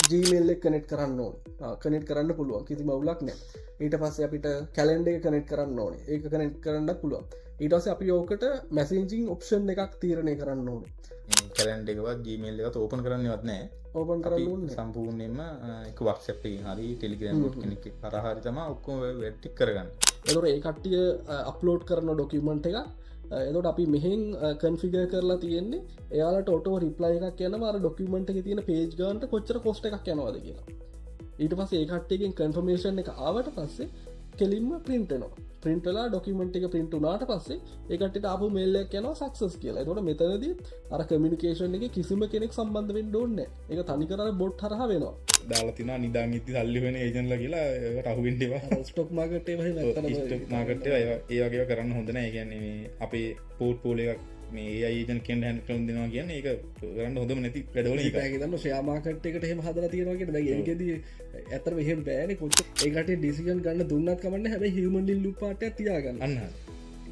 Gmail එක connect කරන්න ඕන කනෙට් කරන්න පුළුවන් කිසි මවුලක් නෑ ඊට පස්සේ අපිට කැලෙන්ඩ එක කනෙට් කරන්න ඕනේ ඒක කනෙට් කරන්න පුළුවන් ඊටස අපි ඕකට මැසින්ජිං ඔප්ෂන් එකක් තීරණය කරන්න ඕනේ කැලන්ඩ එකවත් ජීමේල් එකත් ඕපන් කරන්නවත් නෑ ඕපන් කරන්න සම්පූර්ණයෙන්ම එක වක්ෂප් හරි ටෙලිග්‍රම් බොට් කෙනෙක් කරහරි තම ඔක්කොම වැට්ටික් කරගන්න එතොට ඒ කට්ටිය අප්ලෝඩ් කරන ඩොකිමන්ට් එක එතොට අපි මෙහෙන් කන්ෆිග කරලා තියෙන්නේ එයාලට ඔටෝ රිප්ලයි එකක් කියන මර ඩොකිමන්ට් එක තියෙන පේජ් ගන්ට කොච්චර කොස්ට එකක් යනවාද කියලා ඊට පස්ස ඒකට්ටයකින් කන්ෆර්මේෂන් එක ආවට පස්සේ කෙලින්ම පින්ටනවා පින්ටලා ඩොකිමන්ට් එක පින්ට උනාට පස්සේ ඒකට අප මේල්ලයක් යනවා සක්සස් කියලා තොට මෙතනද අර කමිනිකේෂන් එක කිසිම කෙනෙක් සම්බන්ධ වෙන්න ඕන්න එක තනිකර බොට් හරහ වෙනවා දාලතින නිදාගිති සල්ලි වෙන ඒජන්ල කියලා රහුවින්ටවා ස්ටොක් මාගටේ මාගට ඒවගේ කරන්න හොඳන ඒගැන්නේ අපේ පෝට් පෝල එකක් මේ ඒජන් කෙන් හැන් කරුම් දෙනවා කියන්න ඒ කරන්න හොඳම නැති වැඩවල ගන්න ශයාමාකට එකට හෙම හදර තියෙනවාට ඒකෙද ඇතර මෙහෙම බෑන කොච්ච ඒකට ඩිසිජන් ගන්න දුන්නත් කමන්න හැබයි හිමන්ඩිල් ලුපාට තියාගන්න අන්න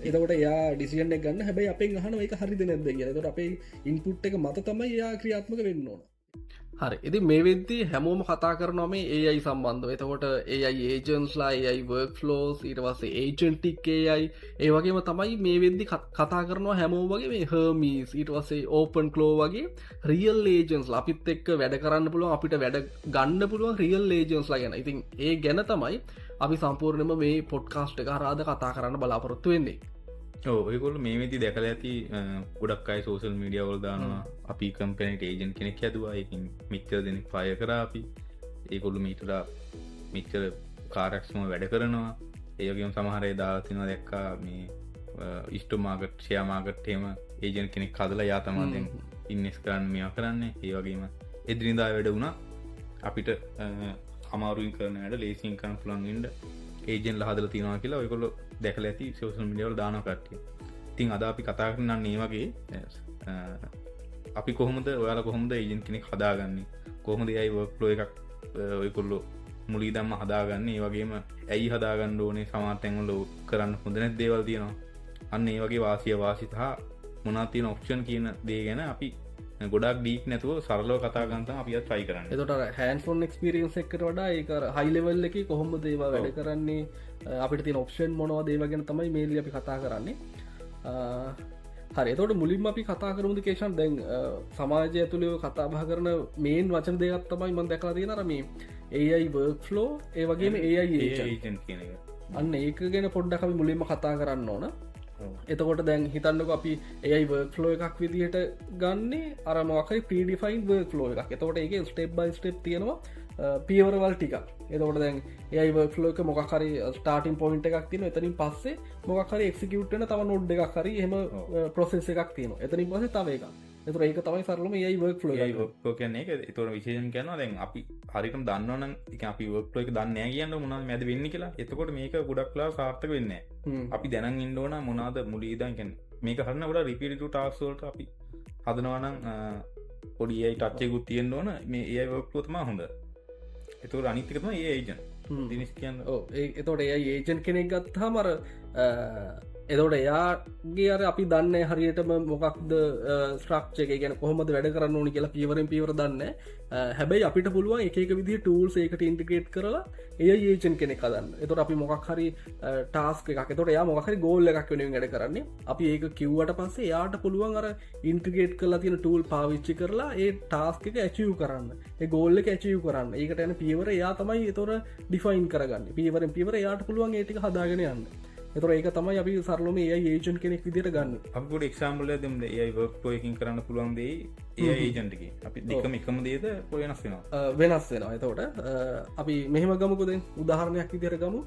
එතකට යා ඩිසිියන ගන්න හැබයි අපේ හන එක හරි නැද කියලට අපේ ඉන්පුට් එක මත තමයි යා ක්‍රියාත්මක වෙන්න ඕන හරි ඉති මේ වෙද්දී හැමෝම කතා කරනම ඒයි සම්බන්ධ එතකොට ඒයි ඒජන්ස්ලා ඒයි වර්ක් ෆලෝස් ඊට වස්සේ ඒජන්ටික් ඒයි ඒ වගේම තමයි මේ වෙද්දි කතා කරනවා හැමෝ වගේ මේ හර්මීස් ඊට වස්සේ ඕපන් කලෝ වගේ රියල් ඒජන්ස් අපිත් එක්ක වැඩ කරන්න පුළුවන් අපිට වැඩ ගන්න පුළුවන් රියල් ඒජන්ස්ලා ගැන ඉතින් ඒ ගැන තමයි අපි සම්පූර්ණයම මේ පොඩ්කාස්ට් එක හරාද කතා කරන්න බලාපොරොත්තු වෙන්නේ ඔයකොල් මේ වෙති දැකල ඇති ගොඩක් අයි සෝසල් මීඩිය වල් දානවා අපි කම්පනට ඒජන් කෙනෙක් හැදවා එකින් මිච්චර දෙනෙක් පය කර අපි ඒකොල්ලු මීටලා මිච්චර කාරක්ෂම වැඩ කරනවා ඒගේම සමහරය දාතිනවා දැක්කා මේ ඉස්ටමාගට ෂයමාගට්ටේම ඒජන් කෙනෙක් කදලා යාතමාදෙන් ඉන්නස් කරන්න මෙයා කරන්නේ ඒ වගේම එදිරිදා වැඩ වුණා අපිට අමාරුවෙන් කරන වැඩ ලේසින් කන පුළන්ගඩ ඒජෙන් හදල තිනවා කියලා ඔයකොල්ල දැකල ඇති සෝසල් මිඩියවල් දාන කට්ටිය තින් අද අපි කතා කරන්න ඒ වගේ අපි කොහොමද ඔයාල කොහොමද ඒජන් කෙනෙක් හදාගන්නේ කොහොමද යයි වර්ක්ලෝ එකක් ඔයකොල්ලෝ මුලී දම්ම හදාගන්න ඒ වගේම ඇයි හදාගන්න ඕනේ සමාතැන්වල කරන්න හොඳනැත් දේවල් තියෙනවා අන්න ඒ වගේ වාසිය වාසිතහ මොනා තියෙන ඔප්ෂන් කියන දේ ගැන අපි ගොඩක් ඩීක් නැතුව සරලෝ කතාගන්ත අපි ට්‍රයි කරන්න එතොට හැන්ෆෝන් එක්ස්පිරියන්ස් එකට වඩා ඒ හයිලෙවල් එක කොහොම දේවා වැඩ කරන්නේ අපිට තින ඔප්ෂන් මොනවා දේවගෙන තමයි මේලි අපි කතා කරන්නේ හරි තොට මුලින්ම අපි කතා කරමුද කේෂන් දැන් සමාජය ඇතුළව කතාබහ කරන මේන් වචන දෙයක් තමයි මන් දැකලා තියෙන රම ඒයි වර්ක් ෆලෝ ඒ වගේම ඒයි අන්න ඒක ගැන පොඩ්ඩක් අපි මුලින්ම කතා කරන්න ඕන එතකොට දැන් හිතන්නක අපි ඒයි වර්ක් ෆලෝ එකක් විදිහට ගන්නේ අරමකයි පීඩිෆයින් වර්ක් ෆලෝ එකක් එතකොට ඒක ස්ටේප් බයි ස්ටේප් තියෙනවා පියවරවල් ටික එතකොට දැන් ඒයි වර්ක් ෆලෝ එක මොකහරි ස්ටාටින් පොයින්ට එකක් තියෙන එතනින් පස්සේ මොකහරි එක්සිකියුට්න තම නොඩ් එකක් හරි එම ප්‍රොසෙස් එකක් තියෙනවා එතනින් පස්සේ තව එක එතුර ඒක තමයි සරලම ඒයි වර්ක් ෆලෝ කියන්නේ එතොට විශේෂන් කියනවා දැන් අපි හරිකම් දන්නවන එක අපි වර්ක්ලෝ එක දන්න කියන්න මුණද මැද වෙන්න කියලා එතකොට මේක ගොඩක්ලා සාර්ථක වෙන්න අපි දැනන් ඉන්ඩෝන මොනාද මුලීදන්කැන මේක හරන්න ගොඩ රිපිරිටු ටාක්සෝල්ට අපි හදනවනම් පොඩියයි ටච්චයකුත් තියෙන්න්න ඕන මේ ඒ වර්ක්ලෝතමා හොඳ එතු අනිතිකතම ඒ ඒජන් දිනිස් කියන්න එතොට ඒ ඒජන් කෙනෙක් ගත්හා මර එතොට එයාගේ අර අපි දන්න හරියටම මොකක්ද ස්ට්‍රක්ෂය ගැන කොහොමද වැඩ කරන්න ඕනි කියලා පියවරෙන් පියවර දන්න හැබැයි අපිට පුළුවන් එක විදි ටූල්ස් ඒකට ඉන්ටිකේට් කරලා ඒ ඒජන් කෙනෙක් කදන්න එතොට අපි මොකක් හරි ටාස්ක එකක් තොට යා මොකහරි ගෝල්ල එකක් වෙන වැඩ කරන්නේ අපි ඒක කිව්වට පස්සේ යාට පුළුවන් අර ඉන්ට්‍රිගේට් කරලා තියෙන ටූල් පාවිච්චි කරලා ඒ ටාස්ක එක ඇචිව් කරන්න ඒ ගෝල්ල එක ඇචිව් කරන්න ඒකට යන පියවර යා තමයි එතොර ඩිෆයින් කරගන්න පියවරෙන් පියවර යාට පුළුවන් ඒටික හදාගෙන යන්න එතර ඒක තමයි අපි සරලම ඒ ඒජන් කෙනෙක් විදිට ගන්න අපට එක්ෂාම්බල දෙම ඒ වර්ක්ලෝයකින් කරන්න පුළුවන්දේ ඒ ඒජන්ටක අපි දෙකම එකම දේද පොයනස් වෙනවා වෙනස් වෙනවා එතවට අපි මෙහෙම ගමකුද උදාහරණයක් විදිර ගමු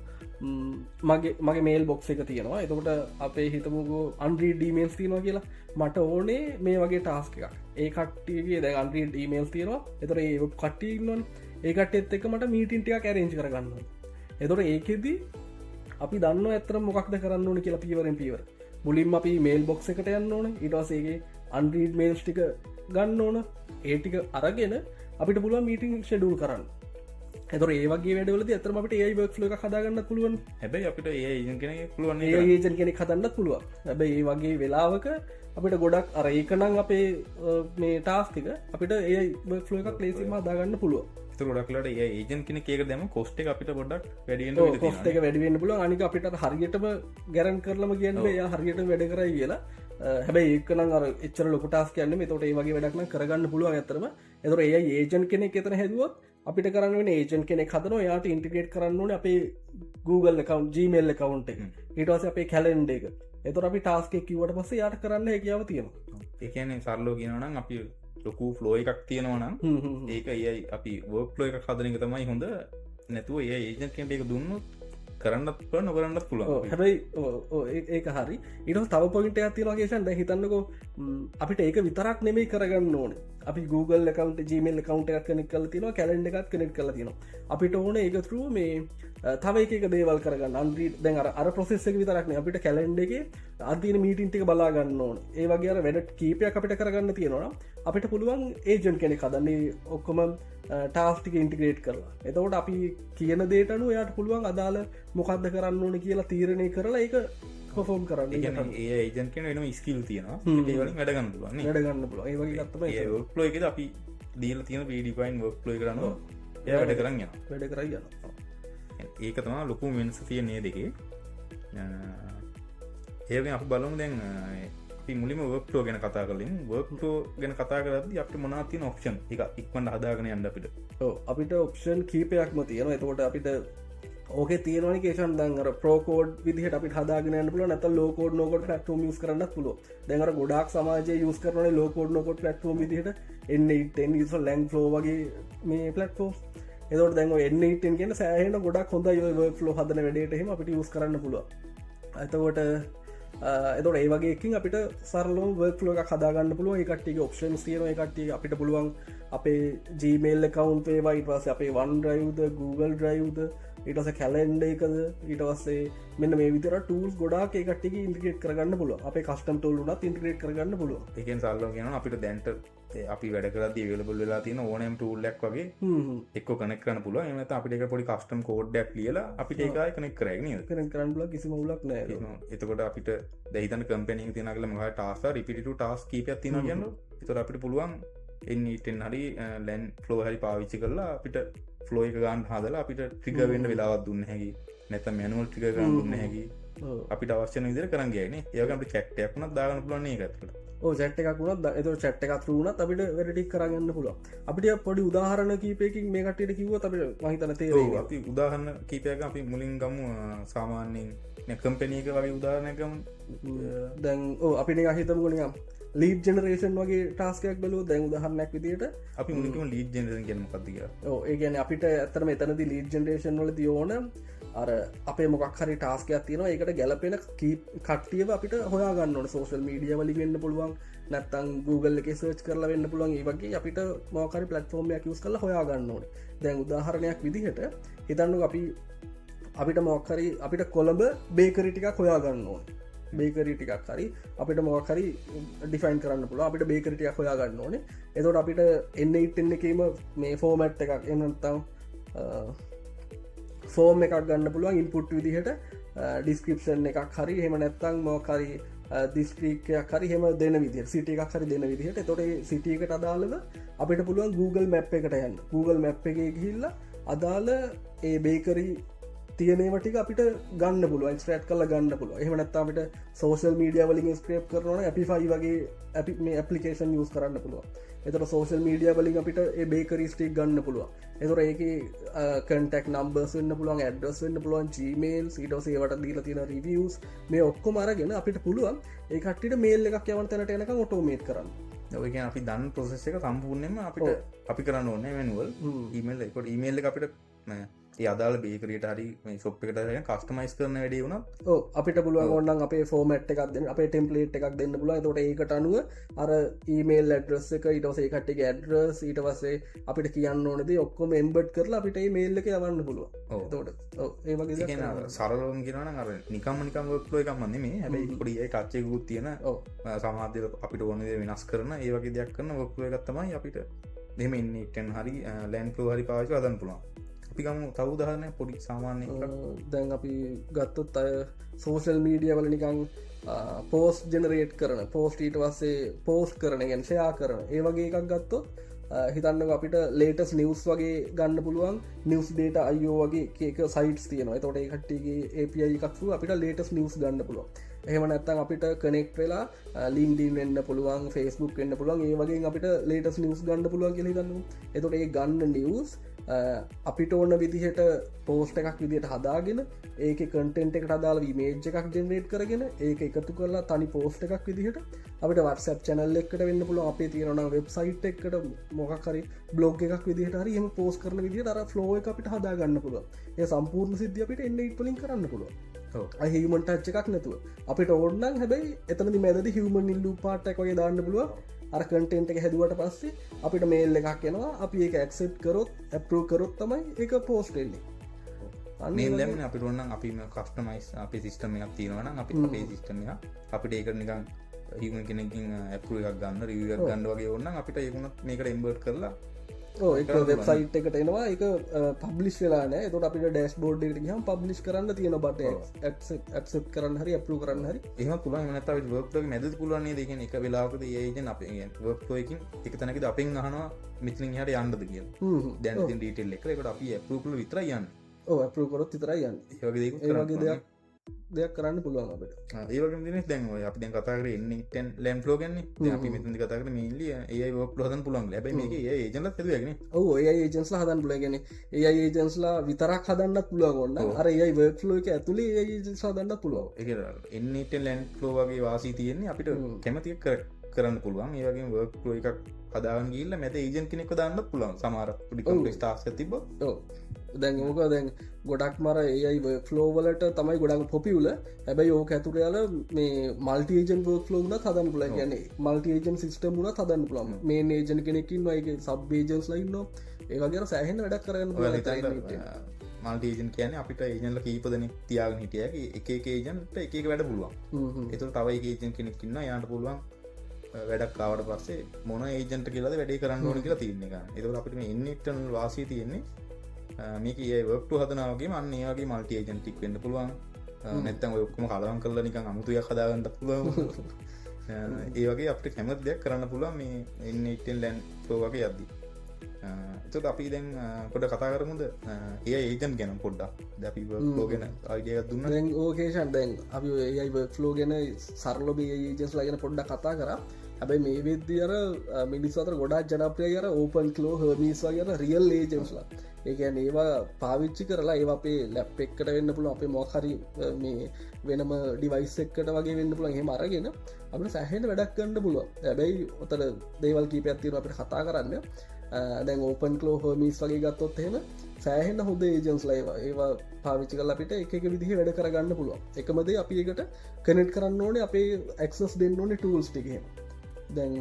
මගේ මේල් බොක්ස එක තියෙනවා එතකොට අපේ හිතමුගු අන්ඩී ඩීමේල්ස් තියෙනවා කියලා මට ඕනේ මේ වගේ ටාස්ක එකක් ඒ කට්ටියගේ දැ අන්ඩී ඩීමේල්ස් තියෙනවා එතර ඒ කට්ටීන්නොන් ඒකට එත් එක මට මීටින්ටිය කැරේංචි කරගන්න එතොට ඒකෙදී අපි දන්න ඇතර මොක්ද කරන්න ඕන කියලා පියවරෙන් පියවර මුලින්ම අපි මේල් බොක්ස එකට යන්න ඕන ඉටවාසේගේ අන්ඩීඩ් මේල්ස් ටික ගන්න ඕන ඒටික අරගෙන අපිට පුළුවන් මීටිං ෂෙඩූල් කරන්න එතොර ඒවගේ වැඩවලද ඇතරම අපට ඒ වර්ක් ල හදාගන්න පුළුවන් හැබැයි අපිට ඒ ඒජන් කෙන පුළුවන් ඒජන් කෙනෙක් හදන්නත් පුළුවන් හැබැයි ඒ වගේ වෙලාවක අපිට ගොඩක් අර ඒකනං අපේ මේ ටාස්තික අපිට ඒ බර්ක් ල එකක් ලේසිම හදාගන්න පුළුව ගොඩක්ලට ඒ ඒජන් කෙන ඒක දැම කොස්ට අපිට ගොඩක් වැඩිය කොස්ට එක වැඩිවෙන්න පුළුව අනික අපිට හරියටම ගැරන් කරලම කියන්න ය හරියට වැඩ කරයි කියලා හැබැයි ඒකන අර එච්චර ලොකටස් කියන්න තොට ඒ වගේ වැඩක්න කරගන්න පුළුවන් ඇතරම එතර ඒ ඒජන් කෙනෙක් එතන හැදුවත් අපිට කරන්න ඒජන් කෙනෙක් හදන යාට ඉන්ටිගේට් කරන්න ඕන අපේ Google කවන්් Gmail කවන්් එක ඊටවස අපේ කැලෙන්ඩ එක එතර අපි ටාස්ක කිවට පස යාට කරන්න හැකියාව තියෙනවා ඒකන සරලෝ කියනනම් අපි ලොකු ෆ්ලෝ එකක් තියෙනවනම් ඒක ඒයි අපි වර්ක්ලෝ එක හදනක තමයි හොඳ නැතුව ඒ ඒජන් කෙන්ට එක දුන්නු කරන්නත් නොකරන්නත් පුළුව හැබයි ඒක හරි ඉට තව පොයිට ඇතිරගේෂන් ද හිතන්නකෝ අපිට ඒක විතරක් නෙමයි කරගන්න ඕන අපි Google කවන්ට Gmail කවන්ට එකක් කනෙක් කල තින කැලෙන්ඩ එකත් කනෙක් කල තින අපිට ඕන ඒකතුරු මේ තව එක දේවල් කරගන්න අන්රී දැන් අර ප්‍රසෙස්සක විතරක්න අපිට කැලෙන්ඩ එක අදදින මීටින්ටික බලාගන්න ඕන ඒ වගේ වැඩ කීපයක් අපිට කරගන්න තියෙනවා අපිට පුළුවන් ඒජන් කෙනෙ කදන්නේ ඔක්කොම ටාස්ටික ඉන්ටිග්‍රේට් කරලා එතවට අපි කියන දේටනු යායට පුළුවන් අදාළ මොකක්ද කරන්න ඕන කියලා තීරණය කරලා ඒක කොෆෝම් කරන්න ඒ ඒජන් කෙන වෙන ස්කිල් තියෙනවා ඒවලින් වැඩගන්න පුළුවන් වැඩගන්න පුල ඒවගේ ොක්ලෝ එක අපි දීල තියෙන පීඩිපයින් වක්ලෝ කරන්න ඒ වැඩ කරන්න වැඩ කරයි ඒක තමා ලොකු වෙනස තියන්නේ දෙකේ ඒකෙන් අප බලමු දැන් මුලිම වර්ක්ලෝ ගැන කතා කලින් වර්ක්ලෝ ගැන කතා කරද අප මොනාතින ඔප්ෂන් එක ඉක්මට හදාගෙන යන්න අපිට අපිට ඔප්ෂන් කීපයක්ම තියෙන එතකොට අපිට ඕක තියනනි කේෂන් දර ප්‍රෝකෝඩ් විදිහට අපි හදාගෙන පුල නත ලෝකෝඩ් නොකොට ටම ස් කරන්න පුල දැඟර ගොඩක් සමාජය යස් කරන ලෝකෝඩ් නොකොට ටම විදිහට එන්න ලැං ෝ වගේ මේ පලට්ෆෝ එදට දැන් එන්නටෙන් කියෙන සෑහන ගොඩක් හොඳ ව ලෝ හදන වැඩටහෙම අපිට යස් කරන්න පුළුව ඇතකොට එතොට ඒවගේකින් අපිට සරලෝ වර්ක්ලෝ එක හදාගන්න පුළුව එකටේ ඔප්ෂන් තියන එකට අපිට පුළුවන් අපේ Gmail කවන්් වයිට වස අපේ වන් ්‍රයිව්ද Google ්‍රයිව්ද ඊටස කැලෙන්ඩ එකද ඊටවස්සේ මෙන්න මේ විතර ටූල්ස් ගොඩාක් එකටක ඉන්ටිගේට කරගන්න පුළුව අපේ කස්ටම් ටෝල්ලුනත් ඉන්ටිගේට කරගන්න පුළුව එකෙන් සල්ලෝ කියන අපිට දැන්ට අපි වැඩ කරද වලබල් වෙලා තින ඕනම් ටූල්ලක් වගේ එක් කනෙක් කරන පුළුව එමත අපිට පොඩි කස්ටම් කෝඩ්ඩක් ලියලා අපිට ඒකයි කනෙක් කරන කරන්න කිසිම ලක් නෑ එතකොට අපිට දැහිතන කම්පැනිින් තින කල මහ ටාස රිපිටු ටාස් කීපයක් තින ගන්න එතර අපිට පුළුවන් එන්නටෙන් හරි ලැන් ෆලෝ හරි පාවිච්චි කරලා අපිට ෆලෝ එක ගන්න හදලා අපිට ට්‍රිගවෙන්න වෙලාවත් දුන්න හැකි නැත මැනුවල් ටික ගන්න දුන්න හැකි අපිට අවශ්‍යන විදිර කරන්ගේන ඒකට චැට්ටයක් වුණත් දාගන්න පුලන්නේ එකතුට චට් එකක් වුණත් එත චට් එකක් වුණත් අපිට වැඩටික් කරගන්න පුල අපිට පොඩි උදාහරණ කීපයකින් මේ කටට කිව අපිට මහිතන තේ අපි උදාහරන්න කීපයක අපි මුලින් ගමු සාමාන්‍යයෙන් නැකම්පැනීක වගේ උදාහරණයකම දැන් අපිට හිතම ගොනියම් ලීඩ් ජනරේෂන් වගේ ටාස්කයක් බලෝ දැන් උදහරනැක් විදිට අපි මුලිකම ලීඩ් ජනරේෂන් කියනම කතික ඒගැන අපිට ඇතරම එතනති ලීඩ් ජනරේෂන් වල තියෝන අර අපේ මොකක් හරි ටාස්කයක් තියෙන එකට ගැලපෙන කට්ටියව අපිට හොයාගන්න සෝශල් මීඩිය වලි වෙන්න පුළුවන් නැත්තං Google එක සර්ච් කරලා වෙන්න පුළුවන් ඒ වගේ අපිට මොකරි පලට්ෆෝර්මයක් යස් කල හොයාගන්න ඕන දැන් උදාහරණයක් විදිහට හිතන්නු අපිට මොක්කරි අපිට කොළඹ බේකරිටිකක් හොයාගන්න ඕන බේකරි ටිකක් හරි අපිට මොකරි ඩිෆයින් කරන්න පුළ අපිට බේකරිටියක් හොයාගන්න ඕනේ එතොට අපිට එන්න ඉටන්න එකීම මේ ෆෝමට් එකක් එනතම් ෆෝර්ම් එකක් ගන්න පුළුවන් ඉන්පුට් විදිහට ඩිස්ක්‍රපෂන් එකක් හරි හෙම නැත්තං මොකරි දිස්ත්‍රීකයක් හරි හෙම දෙන විදි සිට එකක් හරි දෙන විදිහට තොට සිටියකට අදාළව අපිට පුළුවන් Google මැප් එකට යන්න Google මැප් එක ගිහිල්ල අදාළ ඒ බේකරි තියනේමටික අපිට ගන්න පුළුව ස්ට්‍රේට් කල ගන්න පුළුව එහමනත්තාමට සෝෂල් මීඩිය වලින් ස්ක්‍රප් කරන අපිෆයි වගේ ඇපි මේ ඇපලිකේෂන් යස් කරන්න පුළුව එතට සෝෂල් මීඩිය වලින් අපිට බේකරි ස්ටික් ගන්න පුළුව එතොර ඒක කටක් නම්බර්ස් වන්න පුළුවන් ඇඩ්ඩස් වන්න පුළුවන් Gmail ඊටසේවට දීල තියෙන රිවියස් මේ ඔක්කො මරගෙන අපිට පුළුවන් ඒකට මේල් එකක් යවන් තැනට එනක ඔටෝමේට් කරන්න ඔයක අපි දන්න ප්‍රසෙස් එක සම්පූර්ණයම අපිට අපි කරන්න ඕන්න මැනුවල් ඊමල් එකොට ඊමේල් එක අපිට අදාල බේකරට හරි සොප් එකට කස්ටමයිස් කරන වැඩේ වුණ අපිට පුළුවන් ඔන්නන් අපේ ෆෝමට් එකක් දෙන්න අපේ ටෙම්පලේට් එකක් දෙන්න පුල තොට ඒකට අනුව අර ඊමේල් ඇඩ්‍රස් එක ඉටවසේ කට්ට ඇඩ්‍රස් ඊට වසේ අපිට කියන්න ඕනද ඔක්කොම එම්බට් කරලා අපිට මේල් එක යවන්න පුළුව තෝට ඒවගේ සරලෝම් කියෙනන අර නිකම් නිකම් ොක්ලෝ එකක්මන්නේ මේ හැබයි පොඩිය කච්චයකුත් තියෙන සමාධ්‍ය අපිට ඕනද වෙනස් කරන ඒවගේ දෙයක් කරන්න ොක්ලෝ එකත්තමයි අපිට දෙම ඉන්නටන් හරි ලැන් පලෝ හරි පාච අදන් පුළුවන් අපිකම තවුදාහරන පොඩි සාමාන්‍ය දැන් අපි ගත්තොත් අය සෝෂල් මීඩිය වල නිකං පෝස් ජනරේට් කරන පෝස්ටීට වස්සේ පෝස්් කරන ගැන් ෂයා කරන ඒ වගේ එකක් ගත්තොත් හිතන්න අපිට ලේටස් නිවස් වගේ ගන්න පුළුවන් නිවස් ඩේට අයෝ වගේ ඒක සයිටස් තියනවා තොට කට්ටිගේ API එකක්ු අපිට ලේටස් නිවස් ගන්න පුළුවන් එහෙම නැත්තන් අපිට කනෙක්් වෙලා ලින්ඩීන් වෙන්න පුළුවන් ෆස්බුක් වෙන්න පුළුවන් ඒ වගේ අපිට ලේටස් නිවස් ගන්න පුළුවන් කියල ගන්න එතොට ඒ ගන්න නිවස් අපිට ඕන්න විදිහට පෝස්ට එකක් විදිට හදාගෙන ඒක කටෙන්ට එකට අදාල මේජ් එකක් ජෙනරේට් කරගෙන ඒක එකතු කරලා තනි පෝස්ට එකක් විදිහට අපිට වටසප් චැනල් එකට වෙන්න පුළුව අපේ තියෙනන වෙබ්සයිට් එකට මොකක්හරි බ්ලොග් එකක් විදිහට හරි එම පෝස් කරන විදිහට අර ෆ්ලෝ එක අපිට හදාගන්න පුළුව ඒ සම්පූර්ණ සිද්ධිය අපිට එන්න ඉටලින් කරන්න පුළුව අහිමට අච්ච එකක් නැතුව අපිට ඕඩ්නන් හැබැයි එතනදි මැද හිවමන් ඉල්ලු පාට්ටකොය දාන්න පුළුව අර කටෙන්ට එක හැදුවට පස්සේ අපිට මේල් එකක් එනවා අපි ඒක ඇක්සෙප් කරොත් ඇපරෝ කරොත් තමයි එක පෝස්ටෙල්ලි අන්න අපිට ඔන්න අපි කස්ටමයිස් අපි සිිස්ටම එකක් තියෙනවන අපි අපේ සිිස්ටම අපිට ඒක නිකන් හිම කෙනකින් ඇපරු එකක් ගන්න රිවියක් ගන්න වගේ ඔන්න අපිට ඒකුණත් මේකට එම්බර්් කරලා වෙබ්සයිට් එකට එනවා එක පබ්ලිස් වෙලාන තොට අපිට ඩස් බෝඩ් එකට හම පබ්ලිස් කරන්න තියෙන බට ඇක්සප් කරන්න හරි අපරු කරන්න හරි එම පුළන් නත වර්ක් මැද පුලන්නේ දෙක එක වෙලාකද ඒජන අප වර්ක්ෝයකින් එක තැනක අපෙන් අහනවා මිතිලින් හට යන්නද කිය දැන් ඩීටෙල් එක එකට අපි ඇපරුපල විතර යන්න ඇපරු කොරොත් විතරයි යන්න ඒගේ දෙයක් කරන්න පුළුවන් අපට ඒවගේ දින දැන්ව අපි දැන් කතාකර එන්න ලැම් ලෝගන්නේ අපි මෙතති කතාකර මිල්ලිය ඒ ෝක් ලහදන් පුළන් ලැබ මේ ඒජන ැදගෙන ඔ ඒ ඒජන්ස්ලා හදන් පුලගෙන ඒ ඒජන්ස්ලා විතරක් හදන්නත් පුළුවගොන්න අර ඒ වර්ක් ලෝක ඇතුළේ ඒජන්ස් හදන්න පුළුව එන්නට ලැන්් ලෝ වගේ වාසී තියෙන්නේ අපිට කැමති කරන්න පුළුවන් ඒවගේ වර්ක් ලෝ එකක් හදාගන් ගිල්ල මැත ඒජන් කෙනෙක් දාන්න පුළුවන් සමාර ඩි ස්ටාස් තිබ දැන් ඕක දැන් ගොඩක් මර ඒයි ෆලෝවලට තමයි ගොඩක් පොපිවල හැබැයි ඕක ඇතුරයාල මේ මල්ටේජන් වක් ලෝගන හදන්න පුල කියන්නේ මල්ටේජන් සිස්ටම් වුණ හදන්න පුළම මේ ඒජන කෙනෙකින් වගේ සබ්බේජන්ස් ලයින්න ඒවගේ සෑහෙන් වැඩක් කරන්න මල්ටේජන් කියන අපිට ඒජන්ල කීපදන තියාගෙන හිටිය එක ඒජන්ට එක වැඩ පුළුවන් එතු තවයි ඒජන් කෙනෙක්කින්න යාට පුළුවන් වැඩක් කාවට පස්සේ මොන ඒජන්ට කියලද වැඩේ කරන්න ඕන කියලා තියන්න එක එතු අපිට ඉන්නටන් වාසී තියෙන්නේ මේක ඒ වක්ට හදනාවගේ අන්න ඒගේ මල්ටි ඒජන්ටික් වෙන්න පුළුවන් නැත්තම් ඔක්කම කලවන් කරලා නිකන් අමුතුයක් හදාගන්නට පුළුවන් ඒ වගේ අපට කැමත් දෙයක් කරන්න පුළුවන් මේ එන්නටෙන් ලැන් ෝ වගේ යද්දි එතට අපි දැන් පොඩ කතා කරමුද ඒ ඒජන් ගැන පොඩ්ඩක් දැපි ලෝගෙන අයිඩියක් දුන්න ඕකේෂන් දැන් අපි ඒයි ෆ්ලෝ ගැන සරලොබ ඒජන්ස් ලගෙන පොඩ්ඩ කතා කර හැබයි මේ විද්‍ය අර මිනිස් අතර ගොඩා ජනප්‍රය අර ඕපන් කලෝ හමිස්වා ගැන රියල් ඒජන්ස්ලා ඒකැන ඒවා පාවිච්චි කරලා ඒ අපේ ලැප් එක්කට වෙන්න පුළුව අපේ මොහරි මේ වෙනම ඩිවයිස් එක්කට වගේ වෙන්න පුළන් හෙම අරගෙන අපට සැහෙන වැඩක් කන්න පුළුව හැබැයි ඔතර දේවල් කී පැත්තිර අපට කතා කරන්න දැන් ඕපන් කලෝ හමිස් වගේ ගත්තොත් එහෙම සෑහෙන්න හොද ඒජන්ස් ලයිවා ඒවා පාවිච්චි කල අපිට එක විදිහ වැඩ කරගන්න පුළුව එකමදේ අපි එකට කනෙට් කරන්න ඕනේ අපේ ඇක්සස් දෙන්න ඕනේ ටූල්ස් ටිකහෙම දැන්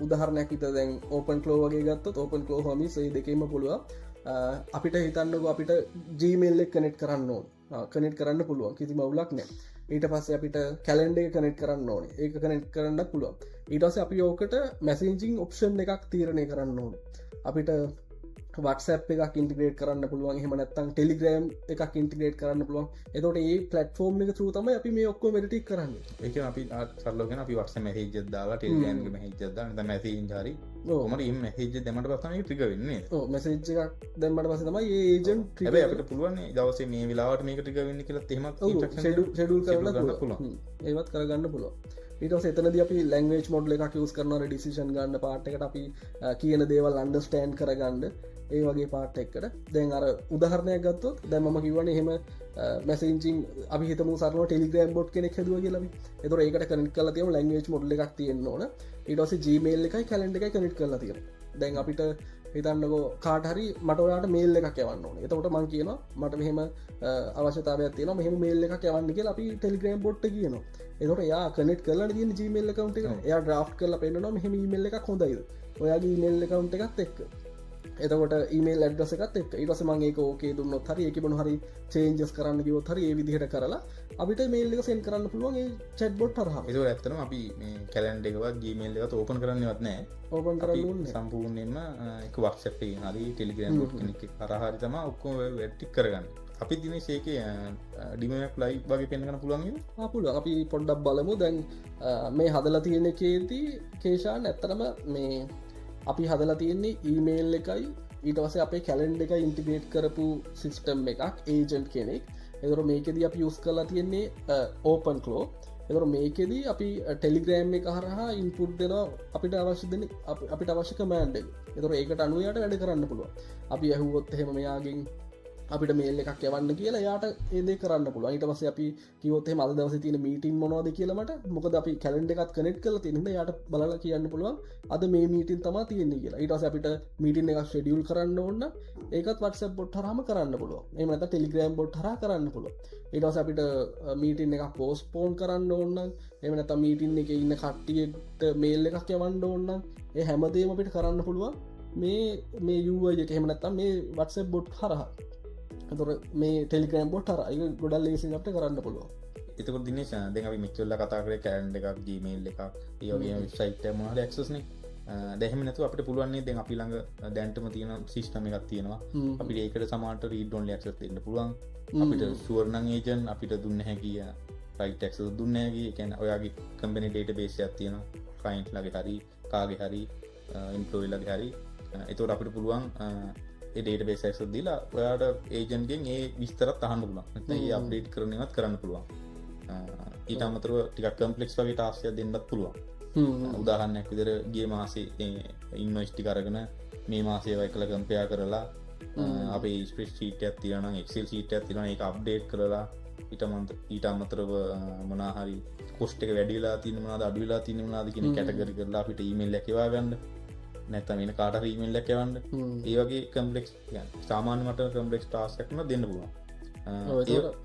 උදහරනැකිත දැන් ඕපන් කලෝ වගේ ගත්ත ඕපන් කලෝ හමි සේ දෙකීම පුළුව අපිට හිතන්නක අපිට ජීමේල් එක් කනෙට් කරන්න ඕන කනෙට් කරන්න පුළුවන් කිසි මවුලක් නෑ ඊට පස්සේ අපිට කැලෙන්ඩ එක කනෙට් කරන්න ඕන ඒක කනෙට් කරන්න පුළුවන් ඊටස අපි ඕකට මැසින්ජිං ඔප්ෂන් එකක් තීරණය කරන්න ඕන අපිට වටසප් එකක් ඉන්ටිග්‍රේට් කරන්න පුළුවන් එහෙම නැත්තම් ටෙලිග්‍රෑම් එකක් ඉන්ටිග්‍රේට් කරන්න පුළුවන් එතකොට ඒ පලටෆෝර්ම් එක තු තමයි අපි මේ ඔක්කො මටික් කරන්න එක අපි සරලෝගෙන අපි වටස මැහිජ දාලා ටෙලිගෑම් මහිජද මැසින් හරි මට එම හෙජ දෙමට පස්සම ටික වෙන්නේ මැසේජ් එකක් දැම්මට පස තමයි ඒජන් අපට පුළුවන් දවස මේ වෙලාවට මේක ටික වෙන්න කියලා තෙමත් ෂෙඩුල් කරන්න පුළුවන් ඒවත් කරගන්න පුළුව ඊට එතනද අපි ලැංවේජ් මොඩ්ල එකක් යස් කරනර ඩිසිෂන් ගන්න පාට්කට අපි කියන දේවල් අන්ඩස්ටෑන්් කරගන්න ඒ වගේ පාට එක්කට දැන් අර උදාහරණයක් ගත්තොත් දැමම කිවන එහෙම මැසිංචින් අපි හිතම සරන ටෙලිග්‍රම් බොඩ් කෙනෙක් හදුව කියලම එතුර ඒකට කනෙක් කල තියම ලැංවේජ් මොඩ්ල එකක් තියෙන්න්න ඕන ඉටස ජීමේල් එකයි කැලෙන්ඩ එකයි කනෙට් කරලා තියෙන දැන් අපිට හිතන්නකෝ කාටහරි මටයාට මේල් එකක් යවන්න ඕන එතකොට මං කියනවා මට මෙහෙම අවශ්‍යතාවයක් තියෙන මෙහම මේල් එකක් යවන්න කිය අපි ටෙලිග්‍රම් බොට් කියනවා එතොට යා කනෙට් කරලා දී ජීමේල් කවන්ට එයා ඩ්‍රා් කරලා පෙන්න්නවා මෙහම මේල් එකක් හොඳයිද ඔයාගේ මේල් කවන්ට එකත් එක්ක එතකොට ඊමේල් ඇඩ්‍රස එකත් එක් ඉටස මගේ ඕකේ දුන්නොත් හරි එක මොන හරි චේන්ජස් කරන්න කිවොත් හරි ඒ විදිහට කරලා අපිට මේල් එක සෙන්ඩ් කරන්න පුළුවන් ඒ චැට් බොට් හරහා. ඒක ඇත්තටම අපි මේ කැලෙන්ඩර් එකවත් Gmail එකවත් ඕපන් කරන්නවත් නැහැ. ඕපන් කරන්න ඕනේ. සම්පූර්ණයෙන්ම එක WhatsApp එකකින් හරි Telegram bot කෙනෙක් හරහා හරි තමයි ඔක්කොම වැඩ ටික කරගන්නේ. අපි දිනේශ ඒකේ ඩිමයක් ලයිව් වගේ පෙන්වන්න පුළුවන් නේද? පුළුවන්. අපි පොඩ්ඩක් බලමු. දැන් මේ හදලා තියෙන එකේදී කේෂාන් ඇත්තටම මේ අපි හදලා තියෙන්නේ ඊමේල් එකයි ඊට පස්සේ අපේ කැලෙන්ඩර් එක ඉන්ටිග්‍රේට් කරපු සිස්ටම් එකක් ඒජන්ට් කෙනෙක්. ඒතර මේකෙදී අපි යූස් කරලා තියෙන්නේ ඕපන් ක්ලෝ. ඒතර මේකෙදී අපි ටෙලිග්‍රෑම් එක හරහා ඉන්පුට් දෙනවා අපිට අවශ්‍ය දෙන අපිට අවශ්‍ය කමෑන්ඩ් එක. ඒතර ඒකට අනුව යාට වැඩ කරන්න පුළුවන්. අපි ඇහුවොත් එහෙම මෙයාගෙන් අපිට මේල් එකක් යවන්න කියලා යාට ඒදේ කරන්න පුළුවන්. ඊට පස්සේ අපි කිව්වොත් එහෙම අද දවසේ තියෙන මීටින් මොනවද කියලා මට මොකද අපි කැලෙන්ඩර් එකත් කනෙක්ට් කරලා තියෙන හින්දා යාට බලලා කියන්න පුළුවන් අද මේ මීටින් තමයි තියෙන්නේ කියලා. ඊට පස්සේ අපිට මීටින් එකක් ෂෙඩියුල් කරන්න ඕන නම් ඒකත් WhatsApp bot හරහාම කරන්න පුළුවන්. එහෙම නැත්නම් Telegram bot හරහා කරන්න පුළුවන්. ඊට පස්සේ අපිට මීටින් එකක් පෝස්ට්පෝන් කරන්න ඕන නම් එහෙම නැත්නම් මීටින් එකේ ඉන්න කට්ටියට මේල් එකක් යවන්න ඕන නම් ඒ හැමදේම අපිට කරන්න පුළුවන් මේ UI එක. එහෙම නැත්නම් මේ WhatsApp bot හරහා. තොර මේ ටෙලිග්‍රෑම් බොට් හර අය ගොඩල් ලේසි අපට කරන්න පුළුවන්. එතකොට දිනේශ දැන් අපි මෙච්චරලා කතා කරේ කැලෙන්ඩර් එකක් Gmail එකක් ඒ වගේම වෙබ්සයිට් එක මොනවද ඇක්සස් නේ. දැන් එහෙම නැතුව අපිට පුළුවන් නේ දැන් අපි ළඟ දැන්ටම තියෙන සිස්ටම් එකක් තියෙනවා. අපිට ඒකට සමානට read only access දෙන්න පුළුවන්. අපිට ෂුවර් නම් ඒජන්ට් අපිට දුන්න හැකි right access දුන්න හැකි. ඒ කියන්නේ ඔයාගේ කම්පැනි database එකක් තියෙනවා. client ලගේ හරි කාගේ හරි employee ලගේ හරි. එතකොට අපිට පුළුවන් ඒ database access දීලා ඔයාට ඒජන්ට් ගෙන් ඒ විස්තරත් අහන්න පුළුවන්. නැත්නම් ඒ අප්ඩේට් කරනවත් කරන්න පුළුවන්. ඊට අමතරව ටිකක් කම්ප්ලෙක්ස් වගේ ටාස්ක් එකක් දෙන්නත් පුළුවන්. උදාහරණයක් විදිහට ගිය මාසේ ඉන්වොයිස් ටික අරගෙන මේ මාසේ ඒවා එකලා කම්පෙයාර් කරලා අපේ ස්ප්‍රෙඩ්ෂීට් එකක් තියෙනවා නම් Excel sheet එකක් තියෙනවා ඒක අප්ඩේට් කරලා ඊට අමතරව මොනවා හරි කොස්ට් එක වැඩි වෙලා තියෙන මොනවද අඩු වෙලා තියෙන මොනවද කියන කැටගරි කරලා අපිට ඊමේල් එකක් එවා ගන්න. නැත්නම් වෙන කාට හරි ඊමේල් එකක් යවන්න. ඒ වගේ කම්ප්ලෙක්ස් සාමාන්‍ය මට්ටමේ කම්ප්ලෙක්ස් ටාස්ක් එකක් නම් දෙන්න පුළුවන්.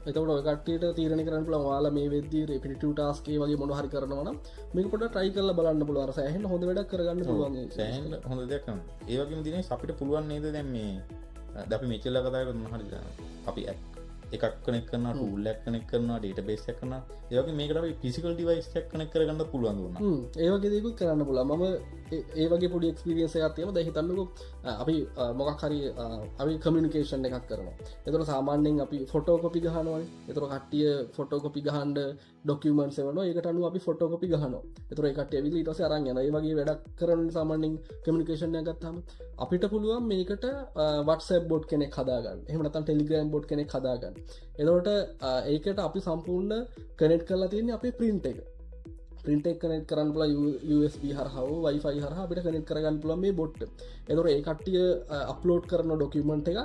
එතකොට ඔය කට්ටියට තීරණය කරන්න පුළුවන් ඔයාලා මේ වෙද්දී repetitive task ඒ වගේ මොනවා හරි කරනවා නම් මේක පොඩ්ඩක් try කරලා බලන්න පුළුවන්. අර සෑහෙන හොඳ වැඩක් කරගන්න පුළුවන්. සෑහෙන හොඳ දෙයක් කරනවා. ඒ වගේම දිනේ අපිට පුළුවන් නේද දැන් මේ අපි මෙච්චරලා කතා කරලා හරි අපි එකක් කනෙක්ට් කරනවා tool එකක් කනෙක්ට් කරනවා database එකක් කරනවා. ඒ වගේ මේකට අපි physical device එකක් කනෙක්ට් කරගන්න පුළුවන් දුන්නා. ඒ වගේ දේකුත් කරන්න පුළුවන්. මම ඒ වගේ පොඩි එක්ස්පීරියන්ස් එකක් තියෙනවා. දැන් හිතන්නකෝ අපි මොකක් හරි අපි කමියුනිකේෂන් එකක් කරනවා. ඒතකොට සාමාන්‍යයෙන් අපි ෆොටෝකොපි ගහනවානේ. ඒතකොට කට්ටිය ෆොටෝකොපි ගහන්න ડોකියුමන්ට්ස් එවනවා. ඒකට අනුව අපි ෆොටෝකොපි ගහනවා. ඒතකොට ඒ කට්ටිය ඇවිල්ලා ඊට පස්සේ අරන් යනවා. ඒ වගේ වැඩක් කරන සාමාන්‍යයෙන් කමියුනිකේෂන් එකක් ගත්තාම අපිට පුළුවන් මේකට WhatsApp bot කෙනෙක් හදාගන්න. එහෙම නැත්නම් Telegram bot කෙනෙක් හදාගන්න. එතකොට ඒකට අපි සම්පූර්ණ කනෙක්ට් කරලා තියෙන්නේ අපේ print එක. print එක කනෙක්ට් කරන්න පුළුවන් USB හරහා Wi-Fi හරහා අපිට කනෙක්ට් කරගන්න පුළුවන් මේ bot එක. එතකොට ඒ කට්ටිය අප්ලෝඩ් කරන ડોකියුමන්ට් එක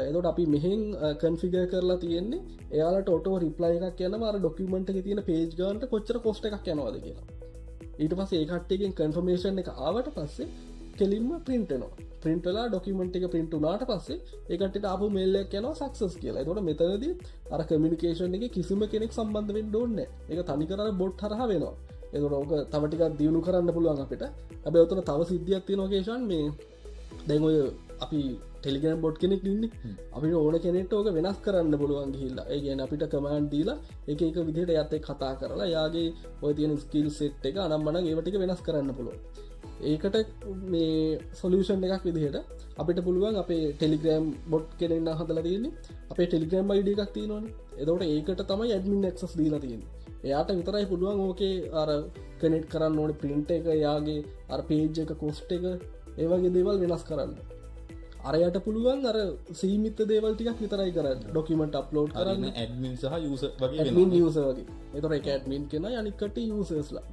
එතකොට අපි මෙහෙන් කන්ෆිගර් කරලා තියෙන්නේ එයාලට ඔටෝ රිප්ලයි එකක් යනවා අර ડોකියුමන්ට් එකේ තියෙන page ගානට කොච්චර කොස්ට් එකක් යනවද කියලා. ඊට පස්සේ ඒ කට්ටියගෙන් කන්ෆර්මේෂන් එක ආවට පස්සේ කෙලින්ම print වෙනවා. print වෙලා ડોකියුමන්ට් එක print වුණාට පස්සේ ඒ කට්ටියට ආපු මේල් එකක් යනවා success කියලා. එතකොට මෙතනදී අර කමියුනිකේෂන් එකේ කිසිම කෙනෙක් සම්බන්ධ වෙන්න ඕනේ නැහැ. ඒක තනිකර අර bot හරහා වෙනවා. එතකොට ඕක තව ටිකක් දියුණු කරන්න පුළුවන් අපිට. හැබැයි උතන තව සිද්ධියක් තියෙනවා කේෂන් මේ දැන් ඔය අපි ටෙලිග්‍රෑම් බොට් කෙනෙක් ඉන්නේ. අපිට ඕන කෙනෙක්ට ඕක වෙනස් කරන්න පුළුවන් ගිහිල්ලා. ඒ කියන්නේ අපිට කමාන්ඩ් දීලා එක එක විදිහට යත් එක්ක කතා කරලා යාගේ ඔය තියෙන ස්කිල් සෙට් එක අනම්මනම් ඒව ටික වෙනස් කරන්න පුළුවන්. ඒකට මේ සොලියුෂන් එකක් විදිහට අපිට පුළුවන් අපේ ටෙලිග්‍රෑම් බොට් කෙනෙක් නම් හදලා තියෙන්නේ. අපේ ටෙලිග්‍රෑම් ID එකක් තියෙනවනේ. එතකොට ඒකට තමයි ඇඩ්මින් ඇක්සස් දීලා තියෙන්නේ. එයාට විතරයි පුළුවන් ඕකේ අර කනෙක්ට් කරන්න ඕනේ print එක යාගේ අර page එක cost එක ඒ වගේ දේවල් වෙනස් කරන්න. අරයට පුළුවන් අර සීමිත දේවල් ටිකක් විතරයි කරන්න. ඩොකියුමන්ට් අප්ලෝඩ් කරන්න ඇඩ්මින් සහ යූසර් වගේ ඇඩ්මින් යූසර් වගේ. ඒතකොට ඒක ඇඩ්මින් කෙනා අනිත් කට්ටිය යූසර්ස්ලා.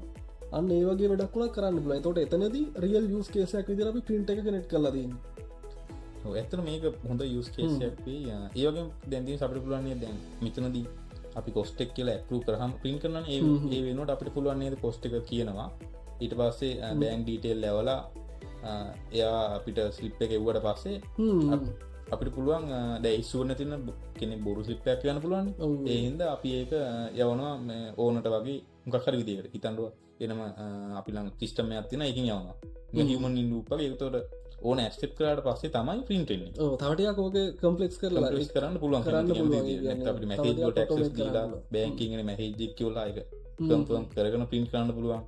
අන්න ඒ වගේ වැඩක් උනත් කරන්න පුළුවන්. ඒතකොට එතනදී රියල් යූස් කේස් එකක් විදිහට අපි print එක කනෙක්ට් කරලා තියෙනවා. ඔව් ඇත්තට මේක හොඳ යූස් කේස් එකක් වෙයි. ඒ වගේම දැන් දින අපිට පුළුවන් නේද දැන් මෙතනදී අපි කොස්ට් එක කියලා ඇප්රූව් කරාම print කරනවානේ ඒ වෙනුවට අපිට පුළුවන් නේද කොස්ට් එක කියනවා. ඊට පස්සේ බැංක් ඩීටේල් ලැවලා එයා අපිට ස්ලිප් එක එව්වට පස්සේ අපිට පුළුවන් දැන් ඉස්සුව නැතින කෙනෙක් බොරු ස්ලිප් එකක් කියන්න පුළුවන්. ඒ හින්දා අපි ඒක යවනවා ඕනට වගේ මොකක් හරි විදිහකට. හිතන්න එනම අපි ළඟ සිස්ටම් එකක් තියෙනවා ඒකෙන් යවනවා. මේ හියුමන් ඉන් ලූප් වගේ. ඒකට ඕන ඇක්සෙප් කරාට පස්සේ තමයි print වෙන්නේ. ඔව් තවටියක් ඕක කම්ප්ලෙක්ස් කරලා Complex කරන්න පුළුවන් කරන්න කෙනෙක් පුළුවන්. කියන්නේ. නැත්නම් අපිට message තව වලට දෙයක් access automate දීලා කරන්න banking එකේ message එක කියලා ඒක confirm කරගෙන print කරන්න පුළුවන්.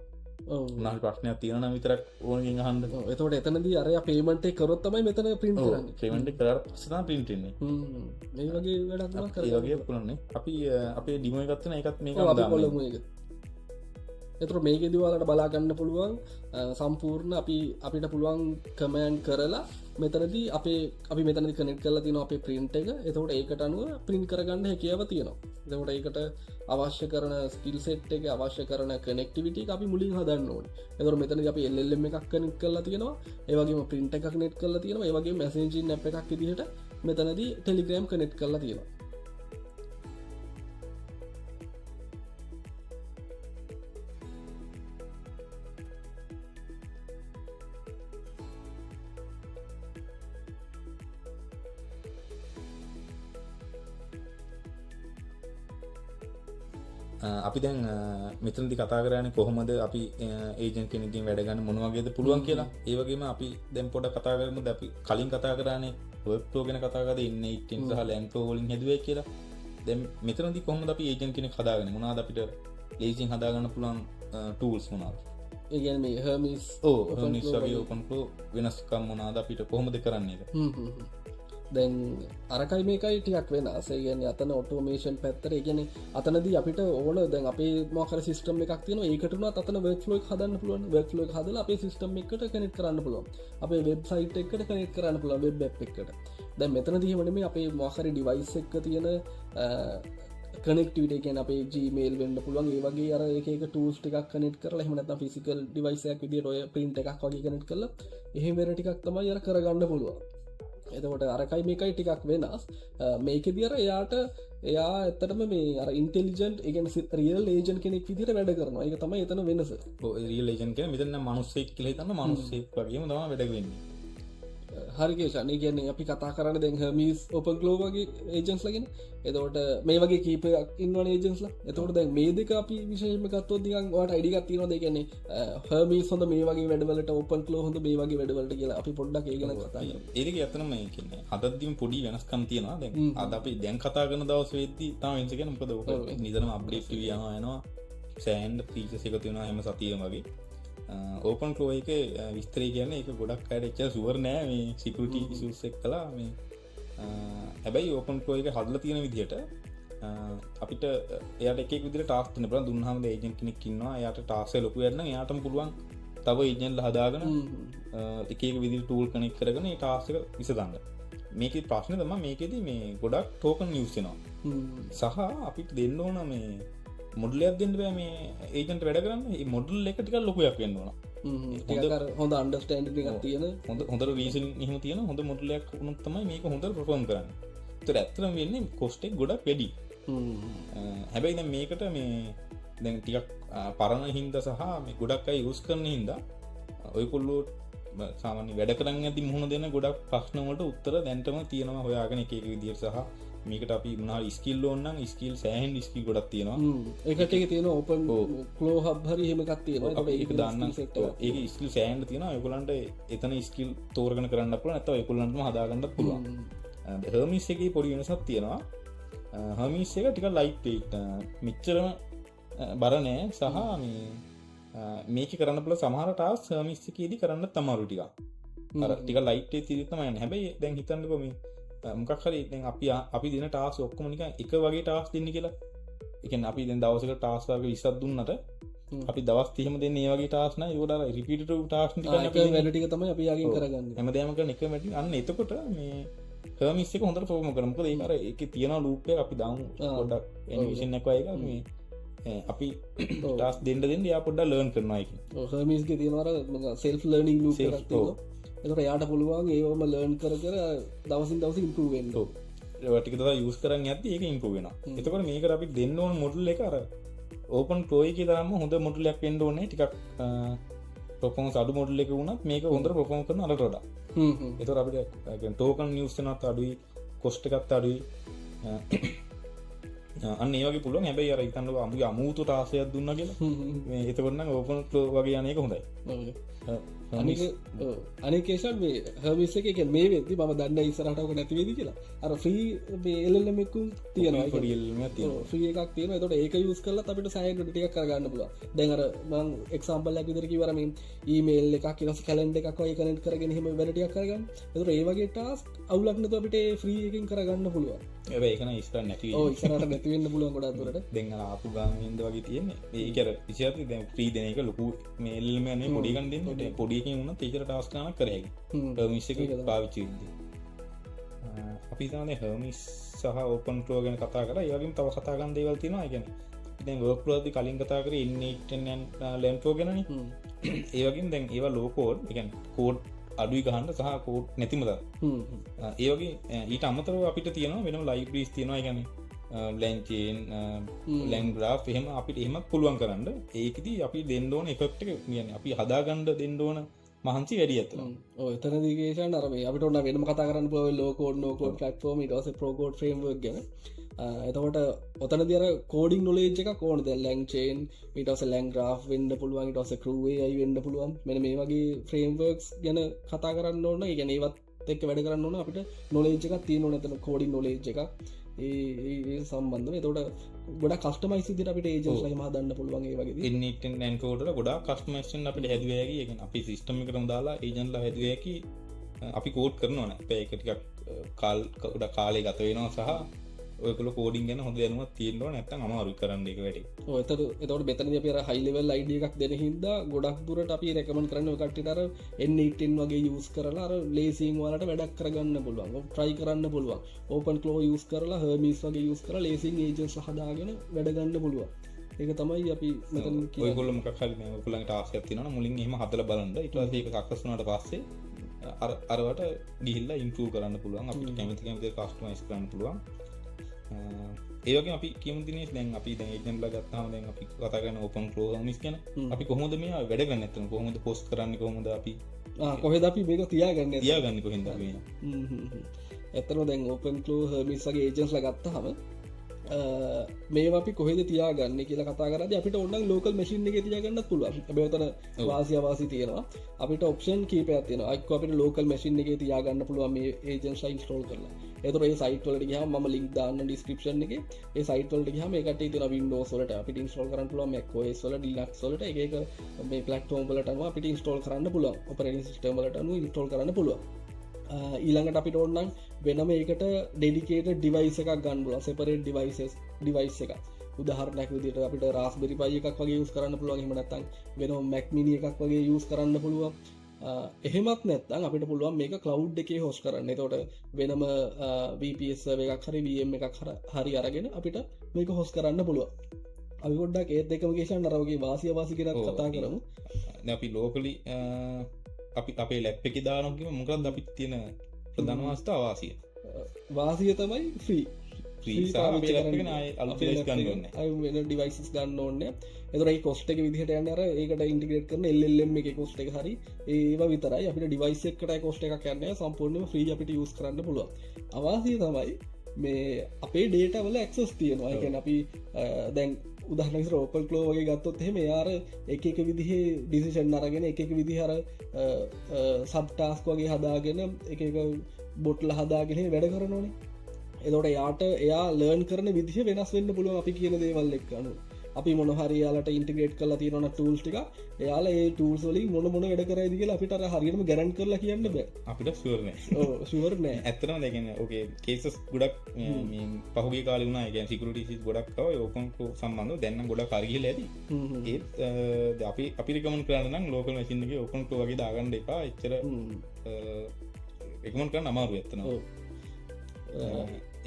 ඔව් මොනවා ප්‍රශ්නයක් තියෙනවා නම් විතරක් ඕනකින් අහන්න. ඔව් එතකොට එතනදී අරයා පේමන්ට් එක කරොත් තමයි මෙතන print ඔව් කරන්නේ payment එක කරාට පස්සේ තමයි print වෙන්නේ. මේ වගේ වැඩක් තමයි ඒ කරන්නේ වගේ පුළුවන් නේ. අපි අපේ demo එකක් තියෙන ඒකත් මේක ඔව් අපි දාන්න. බලමු ඒක එතකොට මේකෙදි ඔයාලට බලා ගන්න පුළුවන් සම්පූර්ණ අපිට පුළුවන් කමෑන්ඩ් කරලා මෙතනදී අපි මෙතනදි කනෙක්ට් කරලා තියෙනවා අපේ print එක. එතකොට ඒකට අනුව print කරගන්න හැකියාව තියෙනවා. එතකොට ඒකට අවශ්‍ය කරන skill set එක අවශ්‍ය කරන connectivity එක අපි මුලින් හදන්න ඕනේ. එතකොට මෙතනදී අපි LLM එකක් කනෙක්ට් කරලා තියෙනවා. ඒ වගේම print එකක් කනෙක්ට් කරලා තියෙනවා. ඒ වගේම messaging app එකක් විදිහට මෙතනදී Telegram කනෙක්ට් කරලා තියෙනවා. අපි දැන් මෙතනදි කතා කරන්නේ කොහොමද අපි ඒජන්ට් කෙනෙක්ගෙන් වැඩ ගන්න මොන වගේද පුළුවන් කියලා. ඒ වගේම අපි දැන් පොඩ්ඩක් කතා කරමුද අපි කලින් කතා කරානේ work flow ගැන කතා කරලා ඉන්නේ ඉටින් සහ land flow වලින් හැදුවේ කියලා. දැන් මෙතනදි කොහොමද අපි ඒජන්ට් කෙනෙක් හදාගන්නේ? මොනවාද අපිට ලේසියෙන් හදාගන්න පුළුවන් tools මොනවාද? ඒ කියන්නේ මේ Hermes Hermes වගේ open flow වෙනස්කම් මොනවාද අපිට කොහොමද කරන්නේ ඒක? දැන් අරකයි මේකයි ටිකක් වෙනස්. ඒ කියන්නේ අතන ඔටෝමේෂන් පැත්තට ඒ කියන්නේ අතනදී අපිට ඕන දැන් අපේ මොකක් හරි සිස්ටම් එකක් තියෙනවා. ඒකට උනත් අතන workflow එක හදන්න පුළුවන්. workflow එක හදලා අපේ සිස්ටම් එකට කනෙක්ට් කරන්න පුළුවන්. අපේ වෙබ්සයිට් එකට කනෙක්ට් කරන්න පුළුවන් වෙබ් ඇප් එකට. දැන් මෙතනදී එහෙම නෙමෙයි අපේ මොකක් හරි ඩිවයිස් එක තියෙන කනෙක්ටිවිටි කියන්නේ අපේ Gmail වෙන්න පුළුවන්. ඒ වගේ අර එක එක tools ටිකක් කනෙක්ට් කරලා එහෙම නැත්නම් physical device එකක් විදියට ඔය print එකක් වගේ කනෙක්ට් කරලා එහෙම වෙන ටිකක් තමයි අර කරගන්න පුළුවන්. එතකොට අරකයි මේකයි ටිකක් වෙනස්. මේකෙදී අර එයා ඇත්තටම මේ අර ඉන්ටෙලිජන්ට් ඒ කියන්නේ රියල් ඒජන්ට් කෙනෙක් විදිහට වැඩ කරනවා. ඒක තමයි එතන වෙනස. ඔව් රියල් ඒජන්ට් කියන්නේ මෙතන නම් මිනිස්සෙක් කියලා හිතන්න මිනිස්සෙක් වගේම තමයි වැඩ වෙන්නේ. හරි කේෂන්. ඒ කියන්නේ අපි කතා කරන්නේ දැන් Hermes Open Flow වගේ ඒජන්ට්ස්ලා ගැන. එතකොට මේ වගේ කීපයක් ඉන්නවනේ ඒජන්ට්ස්ලා. එතකොට දැන් මේ දෙක අපි විශේෂයෙන්ම ගත්තොත් නිකන් ඔයාලට අයිඩිය එකක් තියෙනවද? ඒ කියන්නේ Hermes හොඳ මේ වගේ වැඩවලට Open Flow හොඳ මේ වගේ වැඩවලට කියලා අපි පොඩ්ඩක් ඒ ගැන කතා කරමු. ඒ දෙක ඇත්තටම මේ කියන්නේ හදද්දිම පොඩි වෙනස්කම් තියෙනවා. දැන් අද අපි දැන් කතා කරන දවස් වෙද්දී තමයි වෙනස කියන්නේ. මොකද ඔක නිතරම අප්ඩේට් යනවා සෑහෙන ෆීචර්ස් එකතු වෙනවා හැම සතියෙම වගේ. ඕපන් ෆ්ලෝ එක විස්තරය කියන්නේ ඒක ගොඩක් අයට එච්චර ෂුවර් නෑ මේ සිකියුරිටි ඉෂුස් එක්කලා මේ හැබැයි ඕපන් ෆ්ලෝ එක හදලා තියෙන විදිහට අපිට එයාට එක එක විදිහට ටාස්ක් දෙන්න පුළුවන්. දුන්නාම ඒජන්ට් කෙනෙක් ඉන්නවා එයාට ටාස්ක් එක ලොකු වෙන්න එයාටම පුළුවන් තව ඒජන්ට්ලා හදාගෙන එක එක විදිහට ටූල් කනෙක්ට් කරගෙන ඒ ටාස්ක් එක විසඳන්න. මේකේ ප්‍රශ්නේ තමයි මේකෙදි මේ ගොඩක් ටෝකන් යූස් වෙනවා. සහ අපිට දෙන්න ඕන මේ මොඩලයක් දෙන්න බෑ මේ ඒජන්ට් වැඩ කරන්න. මේ මොඩල් එක ටිකක් ලොකුයක් වෙන්න ඕන. හොඳ අන්ඩර්ස්ටෑන්ඩින් එකක් තියෙන හොඳ රීසනින් එහෙම තියෙන හොඳ මොඩලයක් වුණොත් තමයි මේක හොඳට පර්ෆෝම් කරන්නේ. ඒතර ඇත්තටම වෙන්නේ කොස්ට් එක ගොඩක් වැඩි. හැබැයි දැන් මේකට මේ දැන් ටිකක් පරණ හින්දා සහ මේ ගොඩක් අය යූස් කරන හින්දා ඔයකොල්ලෝ සාමාන්‍ය වැඩ කරන් යද්දි මුහුණ දෙන ගොඩක් ප්‍රශ්න වලට උත්තර දැන්ටම තියෙනවා හොයාගෙන එක එක විදිහට. සහ මේකට අපි මොනවා ස්කිල් ඕන නම් ස්කිල් සෑහෙන ස්කිල් ගොඩක් තියෙනවා. ඒකට එක තියෙනවා ඕපන් ෆ්ලෝ හබ් හරි එහෙම එකක් තියෙනවා. ඒක දාන්න ඒක ස්කිල් සෑහෙන තියෙනවා. ඔයගොල්ලන්ට එතන ස්කිල් තෝරගෙන කරන්න පුළුවන්. නැත්නම් ඔයගොල්ලන්ටම හදාගන්නත් පුළුවන්. Hermes එකේ පොඩි වෙනසක් තියෙනවා. Hermes එක ටිකක් ලයිට් වෙයිට් මෙච්චරම බර නෑ. සහ මේ මේක කරන්න පුළුවන් සමහර ටාස්ක් Hermes එකේදී කරන්නත් අමාරු ටිකක්. අර ටික ලයිට් වෙයිට් විදිහට තමයි යන්නේ. හැබැයි දැන් හිතන්නකෝ මේ මොකක් හරි දැන් අපි දෙන ටාස්ක් ඔක්කොම නිකන් එක වගේ ටාස්ක් දෙන්නේ කියලා. ඒ කියන්නේ අපි දැන් දවසකට ටාස්ක් වර්ග 20ක් දුන්නට අපි දවස් 30ම දෙන්නේ මේ වගේ ටාස්ක් නෑ. ඒකට අර රිපීටඩ් ටාස්ක් ටික අපි වැඩ ටික තමයි අපි යාගෙන් කරගන්නේ. හැමදාම කරන එක වැඩි. අන්න එතකොට මේ Hermes එක හොඳට පර්ෆෝම් කරනවා. මොකද ඒක අර ඒකේ තියෙන ලූප් එක අපි දාමු පොඩ්ඩක් ඇනිමේෂන් එකක් වගේ එකක් මේ අපි ටාස්ක් දෙන්න එයා පොඩ්ඩක් ලර්න් කරනවා ඒක. ඔව් Hermes එකේ තියෙනවා අර self learning loop එකක් තියෙනවා. එතකොට යාට පුළුවන් ඒවම ලර්න් කර දවසින් දවස ඉම්ප්‍රූව් වෙන්න. ඔව්. ඒවා ටික දවස් යූස් කරන් යද්දි ඒක ඉම්ප්‍රූව් වෙනවා. එතකොට මේකට අපි දෙන්න ඕන මොඩල් එක අර ඕපන් ෆ්ලෝ එකේ තරම්ම හොඳ මොඩල් එකක් වෙන්න ඕනේ. ටිකක් පර්ෆෝමන්ස් අඩු මොඩල් එක වුණත් මේක හොඳට පර්ෆෝම් කරන අරට වඩා. එතකොට අපිට ටෝකන් යූස් වෙනවත් අඩුයි, කොස්ට් එකත් අඩුයි. අන්න ඒ වගේ පුළුවන්. හැබැයි අර හිතන්නකෝ අමුතු ටාස්කයක් දුන්නා කියලා මේ එතකොට නම් ඕපන් ෆ්ලෝ වගේ යන එක හොඳයි. අනික අනිකේෂන් මේ හමිස එක මේ වෙදදි ම දන්න ඉස්සරටක නැතිවේද කියලා අර ්‍රී එල්ලමෙක්කු තියෙනවා ්‍රී එකක් තියෙන තොට ඒක යුස් කල අපිට සයකට ටික කරගන්න පුල දැන්ර මං එක්සම්පල්ලක් විදරකි වරමින් ඊමේල් එකක් කියනස් කලන්ඩ එකක් කනට කරගෙන හෙම වැඩටියක් කරගන්න එතුර ඒවගේ ටස් අවුලක්නත අපිට ්‍රී එකින් කරගන්න පුළුවන් ඒකන ස්ට නැති ඉසරට නැතිවෙන්න පුළුවන් ගොඩාතුරට දෙන්න ආපු ගාමින්ද වගේ තියෙන ඒකර විචාති දැ ප්‍රී දෙනක ලොකු මේල්මන පොඩිගන්ඩ පොඩියකින් වුණ තේචර ටස්කාන කරහැකි මිස්සක පාවිච්චිවිද අපි තන හමිස් සහ ඕපන් ටෝ ගැන කතා කර ඒවගේම තව කතාගන් දේවල් තියෙනවා ගැන දැන් වර්පලෝදි කලින් කතා කර ඉන්න ලැන්ටෝ ගැන ඒවගින් දැන් ඒවා ලෝකෝඩ් එකන් කෝඩ් අඩුයි ගහන්ඩ සහ කෝඩ් නැතිමද ඒවගේ ඊට අමතරව අපිට තියෙනවා වෙන ලයිබ්‍රීස් තියෙනවා ගැන ලැන්චේන් ලැන්ග්‍රාෆ් එහෙම අපිට එහෙමත් පුළුවන් කරන්න ඒකති අපි දෙන්නඩෝන එෆෙක්ට කියන අපි හදාගණ්ඩ දෙන්නඩෝන මහන්සි වැඩි ඇත එතනදිගේෂන් අරම අපිට ඔන්න වෙනම කතා කරන්න පුව ලෝකෝඩ් නෝකෝඩ් ෆලට්ෆෝම ටස ප්‍රෝකෝඩ් ්‍රේම් ගැන එතකොට ඔතන දිර කෝඩින් නොලේජ් එක කෝන ද ලැංචේන් මිටස ලැංග්‍රා් වෙන්න පුළුවන් ටස කරුවේ අයි වෙන්න පුළුවන් මෙන මේ වගේ ෆ්‍රේම්වර්ක්ස් ගැන කතා කරන්න ඕන්න ගැන ඒවත් එක් වැඩ කරන්න ඕන අපිට නොලේජ් එකක් තියන නතන කෝඩින් නොලේජ් එක ඒ සම්බන්ධ තොට ගොඩ කස්ටමයිසි දිට අපට ඒජස්ලයි මදන්න පුළුවන්ගේ වගේ නැන්කෝට ගොඩා කස්ටමේෂන් අපට හැදවෑගේ අපි සිස්ටම කරම් දාලා ඒජන්ල හැදවයකි අපි කෝඩ් කරනවන පැයකටික් කාල් ගොඩ කාලේ ගත වෙනවා සහ ඔයකල කෝඩින් ගැන හොඳ යනුවත් තියෙන්නවා නැත්තන් අමාරු කරන්න එක වැඩි ඔතර එතවට බෙතන පෙර හයිලවල් අයිඩ එකක් දෙන හිද ගොඩක් දුරට අපි රැකමන් කරන්න කට්ටර එන්නටන් වගේ යස් කරලා ලේසින් වලට වැඩක් කරගන්න පුළුවන් ට්‍රයි කරන්න පුළුවන් ඕපන් කලෝ යස් කරලා හමිස් වගේ යස් කර ලේසින් ඒජස් හදාගෙන වැඩගන්න පුළුවන් ඒක තමයි අපි ඔයගොල්ල මොකක් හරි ඔයගොල්ලන්ට ආසයක් තියෙනවා මුලින් එහෙම හදලා බලන්න ඊට පස්සේ ඒක සක්සස් වුණාට පස්සේ අරවට ගිහිල්ලා ඉම්ප්‍රූව් කරන්න පුළුවන් අපිට කැමති කැමති කස්ටමයිස් කරන්න පුළුවන් ඒවගේ අපි කියමුතිනේ දැන් අපි දැන් එක්සැම්පල් ගත්තාම දැන් අපි කතා කරන ඕපන් ෆ්ලෝ හමිස් ගැන අපි කොහොමද මේ වැඩ ගන්න නැත්නම් කොහොමද පෝස්ට් කරන්නේ කොහොමද අපි කොහෙද අපි මේක තියාගන්නේ කොහෙන්ද අපි ඇත්තටම දැන් ඕපන් ෆ්ලෝ හමිස් වගේ ඒජන්ට්ස්ලා ගත්තාම මේ අපි කොහෙද තියාගන්න කියලා කතා කරද අපිට ඔන්න ලෝකල් මැසින් එක තියාගන්න පුළුවන් බතන වාසියවාසි තියෙනවා අපිට ඔප්ෂන් කීපයක් තියෙන අක් අපිට ලෝකල් මැසින් එක තියාගන්න පුළුවන් මේ ඒජන්ට් ඉන්ස්ටෝල් කරලා එතකොට ඒ සයිට් වලට ගියාම මම ලින්ක් දාන්න ඩිස්ක්‍රිප්ෂන් එකේ ඒ සයිට් වලට ගියාම ඒකට තියෙන Windows වලට අපිට ඉන්ස්ටෝල් කරන්න පුළුවන් Mac OS වල Linux වලට එක එක මේ ප්ලැට්ෆෝම් වලට අනුව අපිට ඉන්ස්ටෝල් කරන්න පුළුවන් ඔපරේටින් සිස්ටම් වලට අනුව ඉන්ස්ටෝල් කරන්න පුළුවන් ඊළඟට අපිට ඕන්නම් වෙනම ඒකට ඩෙඩිකේට ඩිවයිස් එකක් ගන්න පුළුවන් සෙපරේට් ඩිවයිස් එක උදාහරණයක් විදිහට අපිට Raspberry Pi එකක් වගේ යූස් කරන්න පුළුවන් එහෙම නැත්නම් වෙනම Mac mini එකක් වගේ යූස් කරන්න පුළුවන් එහෙමත් නැත්නම් අපිට පුළුවන් මේක cloud එකේ host කරන්න. එතකොට වෙනම VPS server එකක් හරි VM එකක් හරි අරගෙන අපිට මේක host කරන්න පුළුවන්. අපි පොඩ්ඩක් ඒත් දෙකම ගේෂන් අර වගේ වාසිය වාසි ගැන කතා කරමු. දැන් අපි locally අපි අපේ ලැප් එකේ දානවා කියමු මොකක්ද අපි තියෙන ප්‍රධාන අවස්ථාව වාසිය තමයි ෆ්‍රී ඩිවයිස් ගන්න ඕන්න එතුරයි කොස්ට එක විදිහට යන්න අර ඒකට ඉන්ටිග්‍රේට් කරන එල්ලම් එක කොස්ට එක හරි ඒවා විතරයි අපිට ඩිවයිස් එකට කොස්ට එකක් යන්න සම්පූර්ණම ්‍රී අපිට යස් කරන්න පුළුව අවාසිය තමයි මේ අපේ ඩේට වල ඇක්සස් තියෙනවා එකන අපි දැන් උදහනක රෝපල් කලෝ වගේ ගත්තොත් එහෙම යාර එක විදිහ ඩිසිෂන් අරගෙන එක විදිහර සබ්ටාස්ක වගේ හදාගෙන එක බොට්ල හදාගෙන වැඩ කරනෝනේ එතොට යාට එයා ලර්න් කරන විදිහ වෙනස් වෙන්න පුළුව අපි කියන දේවල් එක්කනු අපි මොනහරි යාලට ඉන්ටිග්‍රේට් කරලා තියෙන ටූල්ස් ටික එයාලා ඒ ටූල්ස් වලින් මොන වැඩ කරයිද කියලා අපිට අර හරියටම ගැරන්ට් කරලා කියන්න බෑ අපිට ෂුවර් නෑ ෂුවර් නෑ ඇත්තටම දැන් කියන්නේ ඕකේ කේසස් ගොඩක් මේ පහුගිය කාලේ වුණා ඒ කියන්නේ සිකියුරිටි ඉෂුස් ගොඩක් ආවා ඒ ඕපන් ෆ්ලෝ සම්බන්ධව දැන් නම් ගොඩක් හරි ගිහලා ඇති ඒත් අපි රිකමන්ඩ් කරන්න නම් ලෝකල් මැෂින් එකේ ඕපන් ෆ්ලෝ වගේ දාගන්න එපා එච්චර රිකමන්ඩ් කරන්න අමාරුයි ඇත්තටම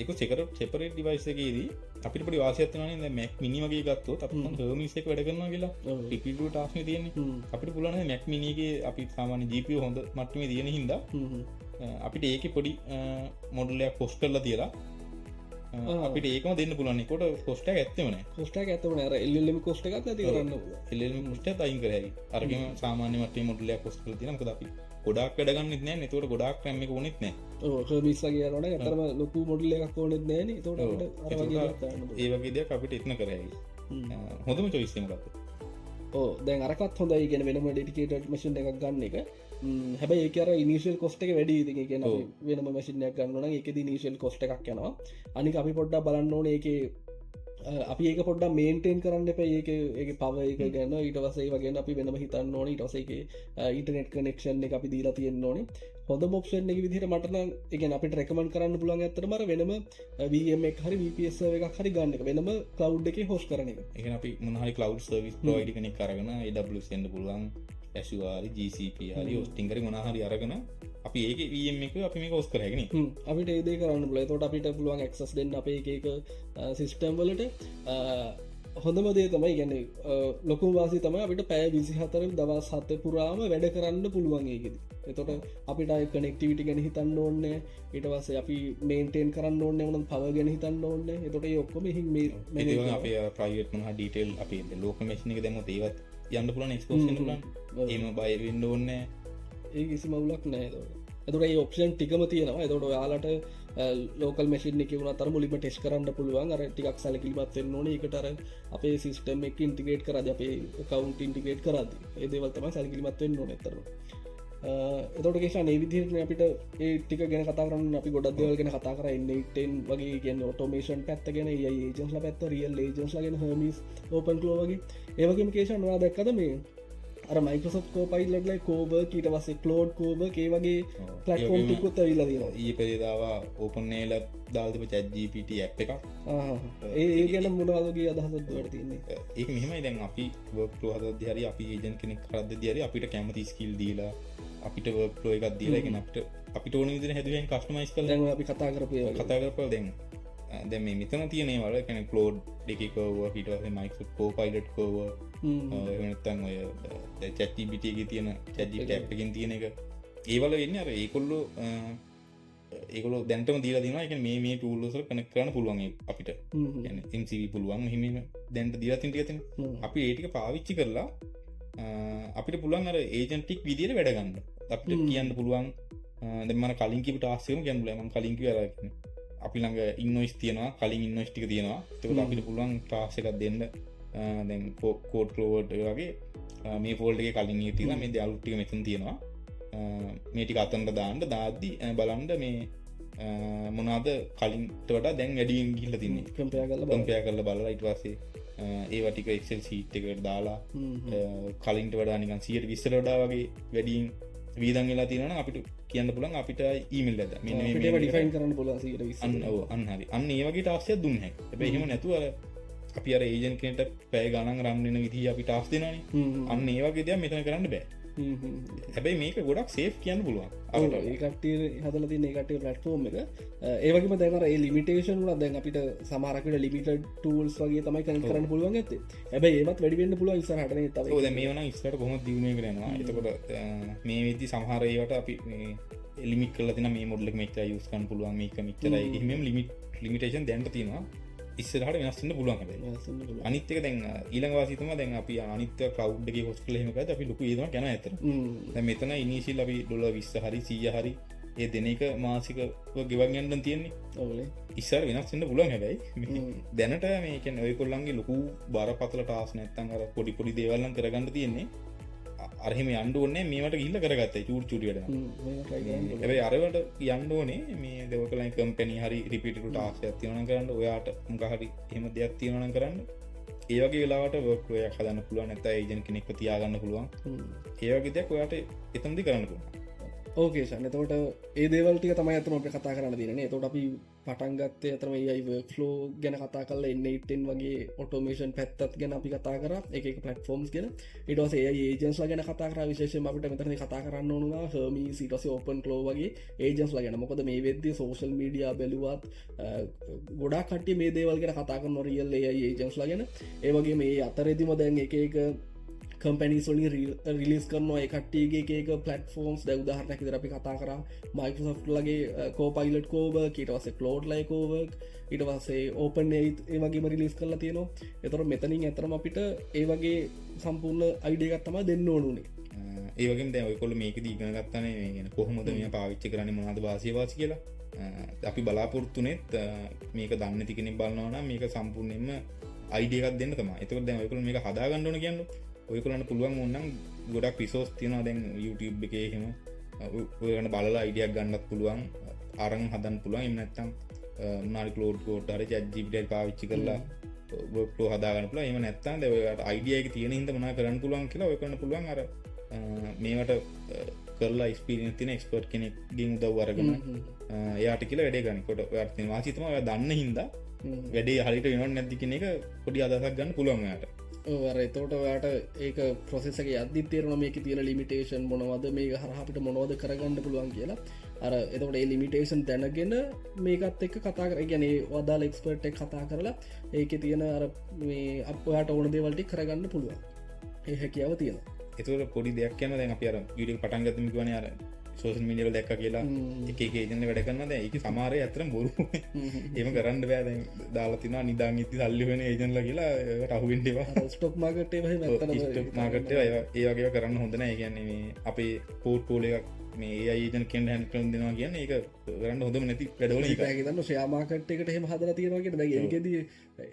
එක සෙපරේට් ඩිවයිස් එකේදී අපිට පොඩි වාසියක් තියෙනවානේ දැන් Mac mini වගේ ගත්තොත් අපිට හර්මිස් එක වැඩ කරනවා කියලා CPU ටාස්ක් නේ තියෙන්නේ අපිට පුළුවන් නේ Mac mini එකේ අපි සාමාන්‍ය GPU හොඳ මට්ටමේ තියෙන හින්දා අපිට ඒකේ පොඩි මොඩල් එකක් පොස්ට් කරලා තියලා අපිට ඒකම දෙන්න පුළුවන් ඒකට කොස්ට් එක ඇත්තෙම නැහැ කොස්ට් එක ඇත්තම නැහැ අර LLM කොස්ට් එකක් නැති කරන්න LLM කොස්ට් එක අයින් කරලා හැකි අරගෙන සාමාන්‍ය මට්ටමේ මොඩල් එකක් පොස්ට් කරලා තියෙනවා මොකද අපි ගොඩක් වැඩ ගන්නෙත් නැහැ ඒකට ගොඩක් RAM එක ඕනෙත් නැහැ ඔව් හර්මිස් වගේ යනවනේ අතරම ලොකු මොඩල් එකක් ඕනෙත් නැහැ නේ ඒකට අපිට අර වගේ ඒ වගේ දෙයක් අපිට එතන කරා හැකි හොඳම choice එක මොකක්ද දැන් අරකත් හොඳයි ගෙන වෙනම ඩිකේට මසින් එකක් ගන්න එක හැබයි ඒකර ඉනිශල් කොස්ට එක වැඩි ති කියෙන වෙනම මසිනයක් ගන්නන එක නිශල් කොස්ට එකක් යනවා අනික අපි පොඩ්ඩ බලන්න ඕන එක අපි ඒක පොඩ්ඩ මේන්ටේන් කරන්න එප ඒක පව එක ගැන්න ඊටවසේ වගේ අපි වෙනම හිතන්න ඕන ඉටසේක ඉන්ටනෙට් කනෙක්ෂන් එක අපි දීලා තියෙන්න්න ඕනේ හොඳ මොක්ෂන් එක විදිහට මටන එක අපිට රැකමන් කරන්න පුළන් ඇතරමර වෙනම වම හරි වපස එකක් හරි ගන්න එක වෙනම කව් එක හොස් කරන එක එක අපි මොහරි කලව් සර්විස් ප්‍රෝයිඩි කනෙක් කරගෙන එඩසෙන්ඩ පුළුවන් ඇශවාරි GCP හරි ඔස්ටිංගරි මොනහරි අරගෙන අපි ඒක වම් එක අපි මේ කෝස් කරගෙන අපිට ඒදේ කරන්න පුල තොට අපිට පුළුවන් එක්සස් දෙන්න අප එක සිිස්ටම් වලට හොඳමදේ තමයි ගැන ලොකු වාසි තම අපිට පෑ විසිහතර දවස් හත පුරාම වැඩ කරන්න පුළුවන්ගේගෙද එතොට අපිට කනෙක්ටිවිටි ගැන හිතන්න ඕන්න ඉටවස අපි මේන්ටේන් කරන්න ඕන්න වන පව ගැන හිතන්න ඕන්න එතොට ඔක්කොම හි අපේ ප්‍රයිවට් මහ ඩීටෙල් අපේ ලෝක මේෂණ එක දැම ඒවත් යන්න පුලන් එක්ස්පෝස් පුලන් ඒම බයවෙන්න ඕන්න ඒ කිසි මවුලක් නෑ එතුට ඒ ඔප්ෂන් ටිකම තියෙනවා එතොට යාලට ලෝකල් මසින් එක වුණ තර මුලිම ටෙස් කරන්න පුළුවන් අර ටිකක් සැලකිලිමත්වෙන්න ඕන එකටර අපේ සිස්ටම් එක ඉන්ටිගේට් කරද අපේ කවුන්් ඉන්ටිගේට් කරද ඒදවල්තම සැලකිලිමත්වෙන්න ඕන එතර එතොට ේෂා නේවිදිරන අපිට ඒ ටික ගැන කතාරන්න අපි ගොඩක් දෙවල් ගැන කතා කර එන්නටෙන් වගේ ගැන ඔටෝමේෂන් පැත්ත ගැන ඒජන්ස්ල පැත්ත රියල් ඒජන්ස්ල ගෙන හමිස් ඕපන් ලෝ වගේ ඒවගේම කේෂන් වා දැක්කද මේ අර මයිකසෝ කෝපයිල්ලටල කෝබ කීට වසේ කලෝඩ් කෝබ ඒ වගේ පලටෆෝම් ටිකුත් විලද ඒ පෙරේදාවා ඕපන්නේල දාල්තිම චැජ්ජපට ඇ් එක ඒ ගැන මුණවාදගේ අදහසත් වට තින්නේ ඒක මෙහමයි දැන් අපි වර්පලෝ හද හරි අපි ඒජන් කෙනෙක් කරද දියර අපිට කැමති ස්කිල් දීලා අපිට වර්පලෝ එකක් දීලාගෙන අපට අපිට ඕන විදිර හැදුවෙන් කස්ටමයිස් කල අපි කතා කරපය කතා කරපල් දැන් දැම මෙතන තියනේ වල කැන කලෝඩ් එකකව හිට මයික කෝ පයිලට් කෝව තන් ඔය චැට්ටිබිටියගේ තියෙන චැජි ටැප්කින් තියෙන එක ඒවල වෙන්න අර ඒකොල්ලු ඒකොල දැන්ටම දීලා දින එක මේ ටූල්ලසර කනෙක් කරන්න පුළුවන් අපිට එන්සිවි පුළුවන් හිම දැන්ට දීලා තින්ට ඇතින අපි ඒටික පාවිච්චි කරලා අපිට පුළුවන් අර ඒජන්ටික් විදියට වැඩගන්න අපිට කියන්න පුළුවන් දෙමන කලින්කිට ආසයම ගැන්ලම කලින්කි වැරගෙන අපි ළඟ ඉන්නොස් තියෙනවා කලින් ඉන්නොස්ටික තියෙනවා තක අපිට පුළුවන් ටාක්සකක් දෙන්න දැන් කෝඩ් ලෝවර්ඩ් වගේ මේ ෆෝල්ඩගේ කලින් තිලා මේ දලුට්ටික මෙතන් තියෙනවා මේටික අතන්ට දාන්නට දාද්දි බලන්ඩ මේ මොනාද කලින්ට වඩා දැන් වැඩියෙන් ගිල්ල තින්නේ කම්පයා කරල බලලා ඉටවාසේ ඒ වටික එක්සල් සීට් එකට දාලා කලින්ට වඩා නිකන් 120 වඩා වගේ වැඩියෙන් වීදන් වෙලා තියෙනවා අපිට කියන්න පුළුවන් අපිට ඊමේල් එකක් මෙන්න මේ ඩිෆයින් කරන්න පුළුවන් 120 අන්න හරි අන්න ඒ වගේ ටාස්ක්යක් දුන්න හැකියි හැබැයි එහෙම නැතුව අපි අර ඒජන්ට් කෙනෙක්ට පැය ගණන් රන් වෙන විදිහ අපි ටාස්ක් දෙනවනේ අන්න ඒ වගේ දේවල් මෙතන කරන්න බෑ හැබැයි මේක ගොඩක් සේෆ් කියන්න පුළුවන් ඒකට හදල තින එකට පලට්ෆෝර්ම් එක ඒවගේම දැකර ඒ ලිමිටේෂන් ල දැන් අපිට සමාරකට ලිමිට ටූල්ස් වගේ තමයි කන කරන්න පුළුවන් ඇත ඇබයි ඒත් වැඩිවෙන්න පුළුවන් ඉස්සරහටන තව මේ වන ඉස්සට කොම දියුණය කරනවා එතකොට මේ විදි සමහරයවට අපි ලිමිට කල තින මේ මොඩලක් මෙච්චා යස්කන් පුළුවන් මේක මිච්චරයි මෙම ලිමිටේෂන් දැන්ට තියෙනවා ඉස්සරහට වෙනස්සන්න පුළුවන් අනිත්ක දැන් ඊළඟ වාසිතම දැන් අපි අනිත්‍ය කවු්ඩගේ හොස්කල හෙමක අපි ලොකු ඒදම ගැන ඇතර මෙතන ඉනිසිල් අපි ඩොල විස්ස හරි සීය හරි ඒ දෙන එක මාසික ගෙවගන්නට තියෙන්නේ ඉස්සර වෙනස්සන්න පුලන් හැබැයි දැනට මේකැන ඔයකොල්ලන්ගේ ලොකු බරපතල ටාස් නැත්තන් අර පොඩි පොඩි දේවල්ලන් කරගන්න තියෙන්නේ අරහෙම යන්ඩුවන්නේ මේට ගිල්ල කරගත්ත චූර් චුටියට ඇැයි අරවට යන්ඩෝනේ මේ දෙවකලයි කම්පැනි හරි රිපිටු ටාස් ඇතිවන කරන්න ඔයාට මකහරි එම දෙයක් තියෙනවන කරන්න ඒවගේ වෙලාට වර්ක්ලය හදන්න පුළුව නැත ඒජන් කෙනෙක් තියාගන්න පුළුවන් ඒවගේ දෙයක් ඔයාට එතන්දි කරන්න පුළුවන් ඕකේෂන් එතකොට ඒ දේවල්ටික තමයි ඇතම අප කතා කරන්න දිරන තොට අපි පටන්ගත්තේ අතරම ඒයි ෆලෝ ගැන කතා කල එන්නටෙන් වගේ ඔටෝමේෂන් පැත්තත් ගැන අපි කතා කර එක පලටෆෝම්ස් ගෙන ඉටස ඒ ඒජන්ස්ල ගැන කතා කර විශේෂ අපට මෙතන කතා කරන්න ඕනවා හමි සිටස ඕපන් ලෝ වගේ ඒජන්ස්ල ගැන මොකද මේ වෙද්දි සෝෂල් මීඩිය බැලුවත් ගොඩා කටේ මේ දේවල් ගැන කතා කර නොරියල් ඒ ඒජන්ස්ල ගැන ඒවගේ මේ අතරෙදිම දැන් එක කම්පැනිස්ලි රිලිස් කරනවා එකටගේ ඒක පලටෆෝම්ස් ද උදාහරනැකි අපි කතා කර මයිකසොෆ් ලගේ කෝපයිලට් කෝව කීටවස කලෝඩ් ලයිකෝවක් ඉට වසේ ඕපන් ඒ වගේ රිලිස් කරලා තියෙනවා එතොර මෙතනින් ඇතරම අපිට ඒ වගේ සම්පූර්ණ අයිඩියගත්තම දෙන්න ඕනුනේ ඒවගේ දැ කොල මේක දීගන ගත්තන කොහොමද මේ පාවිච්ච කරන මොනාද වාසයවාසි කියලා අපි බලාපොරත්තුනෙත් මේක දන්න තිකෙනෙ බලන්නවන මේක සම්පූර්ණයෙන්ම අයිඩියකක් දෙන්න තම එතක දැවකල මේක හදාගන්නඩන කියන්න ඔය කරන්න පුළුවන් ඔන්නම් ගොඩක් පිසෝස් තියෙනවා දැන් YouTube එකේ එහෙම ඔයගන්න බලලා අයිඩියක් ගන්නත් පුළුවන් අරන් හදන්න පුළුවන් එම නැත්තම් මොනාරි ක්ලෝඩ් කෝඩ් හරි chat GPT පාවිච්චි කරලා workflow හදාගන්න පුළුවන් එහෙම නැත්තම් දැන් ඔයාලට අයිඩියා එක තියෙන හින්දා මොනවා කරන්න පුළුවන් කියලා ඔය කරන්න පුළුවන් අර මේවට කරලා එක්ස්පීරියන්ස් තියෙන එක්ස්පර්ට් කෙනෙක්ගෙන් උදව් අරගෙන එයාට කියලා වැඩේ ගන්න. කොට ඔයාට තියෙන වාසිය තමයි ඔයා දන්න හින්දා වැඩේ හරියට වෙනවද නැද්ද කියන එක පොඩි අදහසක් ගන්න පුළුවන් ඔයාට. එතෝට ඔයාට ඒක ප්‍රොසෙසක අදදි තේරන මේක තියෙන ලිමිටේෂන් මොනවද මේ හරහපිට මොනවද කරගන්න පුළුවන් කියලා අර එතකට ඒ ලිමිටේෂන් දැනගෙන මේකත් එක් කතා කර ගැනේ වදාල් එක්ස්පර්ට් එක් කතා කරලා ඒක තියෙන අර මේ අපයාට ඕන දේවල්ටි කරගන්න පුළුවන් ඒ හැකියාව තියෙන. එතුට පොඩි දෙයක් යන දැන් අප අර විඩිය පටන්ගතම වන අර සෝෂල් මීඩියල දැක්ක කියලා එක ඒජන වැඩ කරන්න ඒක සමාරය ඇතරම් බොරු එම කරන්න බෑ දාලා තින නිදාං ඉති සල්ලි වෙන ඒජන්ල කියලා රහුවෙන්ටවා ස්ටොක් මාගට මාගට ඒ වගේ කරන්න හොඳන කියන්නේ අපේ පෝට් පෝල එකක් මේ ඒජන කෙන් හැන් කරන දෙනවා කියන්න ඒක කරන්න හොඳම නැති වැඩවල තන්න ශයාමාකට් එකට හෙම හදර තියෙනවාගෙන ඒකෙද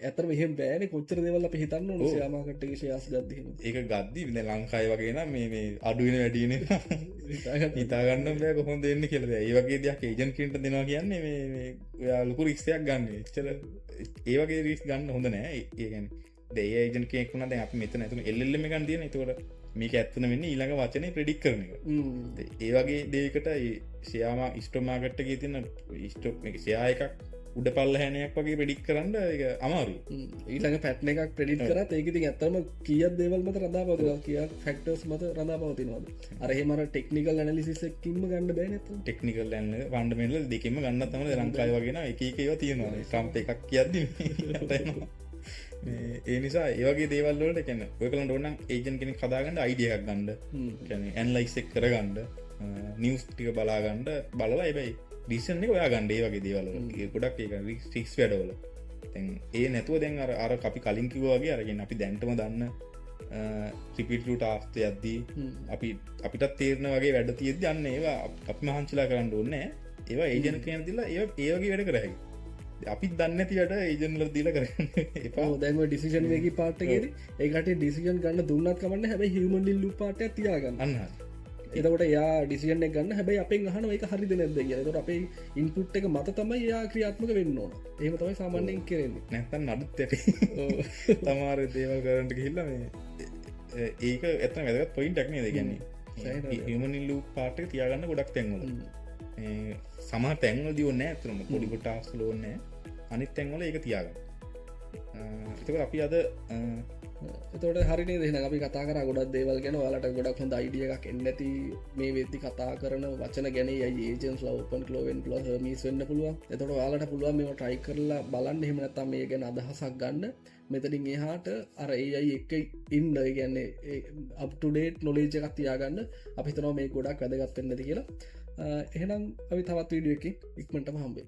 ඇතර මෙහෙම බෑන කොච්චර දෙවල්ල පිහිතන්න ශයාමාකට්ක ශයාස් ගද ඒක ගද්දී විද ලංකායි වගේන මේ අඩුවෙන වැඩියන හිතාගන්න බෑ කොහොම දෙන්න කියලද ඒ වගේ දෙයක් ඒජන් කෙන්ට දෙනවා කියන්නේ මේ ලොකු රික්ෂයක් ගන්න එච්චර ඒ වගේ රිස් ගන්න හොඳ නෑ ඒගැන දේ ඒජන් කෙනෙක්ුණ දැ අපි මෙතන ඇතුම එල්ලෙම ගන් තියන තොට මේක ඇත්තන වෙන්න ඊළඟ වචනය ප්‍රඩික් කරන එක ඒ වගේ දේකට ශයාම ඉස්ටෝමාගට්ටගේ තින්න ස්ටෝක් එක ශයා එකක් උඩ පල්ල හැනයක් වගේ ප්‍රඩික් කරන්න එක අමාරු ඊළඟ පැට්න එකක් ප්‍රඩික් කරත් ඒකති ඇත්තම කියත් දේවල් මත රදාපව කිය ෆෙක්ටර්ස් මත රදා පවතිනවාද අරහෙමර ටෙක්නිකල් ඇනලිසික්කින්ම ගන්න බෑන ටෙක්නිකල් ඇන්න වන්ඩමෙන්ල දෙකම ගන්න තම ලංකායි වගෙන එකකව තියෙනවා සම්ප එකක් කියද්දි ඒ නිසා ඒවගේ දේවල්ලට කැන ඔය කලට ඔන්න ඒජන් කෙනෙ කදාගන්න අයිඩියක් ගණ්ඩ ඇන්ලයිස්සෙක් කරගණ්ඩ නිවස් ටික බලාගණ්ඩ බලලා එබයි ඩිසන් එක ඔයා ගණ්ඩේ වගේ දේවල ගොඩක් ඒ රික්ස් වැඩවල ඒ නැතුව දැන් අර අපි කලින් කිවවාගේ අරගෙන අපි දැන්ටම දන්න ්‍රිපිටලුට ආස්තය අද්දී අපිටත් තේරණ වගේ වැඩ තියෙද යන්න ඒවා අපි මහන්චලා කරන්න ඕන්න ඒවා ඒජන කියන තිල්ලා ඒවගේ වැඩ කරහැකි අපි දන්නතියට ඒජන්ල දීල කරන්න එපා දැම ඩිසිෂන් වේගේ පාට්ටගෙන ඒකට ඩිසිෂන් ගන්න දුන්නත් කමන්න හැබයි හිමන් ල්ලු පාට තියාගන්න අන්න එතකොට යා ඩිසිෂන ගන්න හැබයි අපේ හන එක හරි දෙනැද ට අපේ ඉන්පුට් එක මත තමයි යා ක්‍රියාත්මක වෙන්න ඕන ඒම තමයි සාමාන්‍යයෙන් කරෙන්නේ නැතන් නඩුත් ඇ තමාර දේවල් කරන්නට කිහිල්ල ඒක ඇත වැදත් පොයින්ටක් නේ දෙගන්නේ හිමන් ඉල්ලු පාට තියාගන්න ගොඩක් තැන්වල සම තැන්වල දියන්න ඇතරම පොඩිකොට ආස්ලෝනෑ අනිත් තැන්වල ඒක තියාගන්න එතක අපි අද එතට හරින දෙන අපි කතා කර ගොඩක් දේවල් ගැන වලට ගොඩක් හොඳ අයිඩිය එකක් එන්නඇති මේ වෙද්දි කතා කරන වචන ගැන ඒජන්ස් ලවපන් ලෝවෙන් ලො මිස් වෙන්න පුළුවන් එතට යාලට පුළුවන් මෙම ට්‍රයි කරලා බලන්න හෙමනත්තම් මේ ගැන අදහසක් ගන්න මෙතනින් එහාට අර ඒයි එක ඉන්ඩ ගැන්නේ අප්ටඩේට් නොලේජ එකක් තියාගන්න අපිතනව මේ ගොඩක් වැදගත්වෙන්නද කියලා එහෙනම් අපි තවත් වීඩියෝ එක ඉක්මටම හම්බේ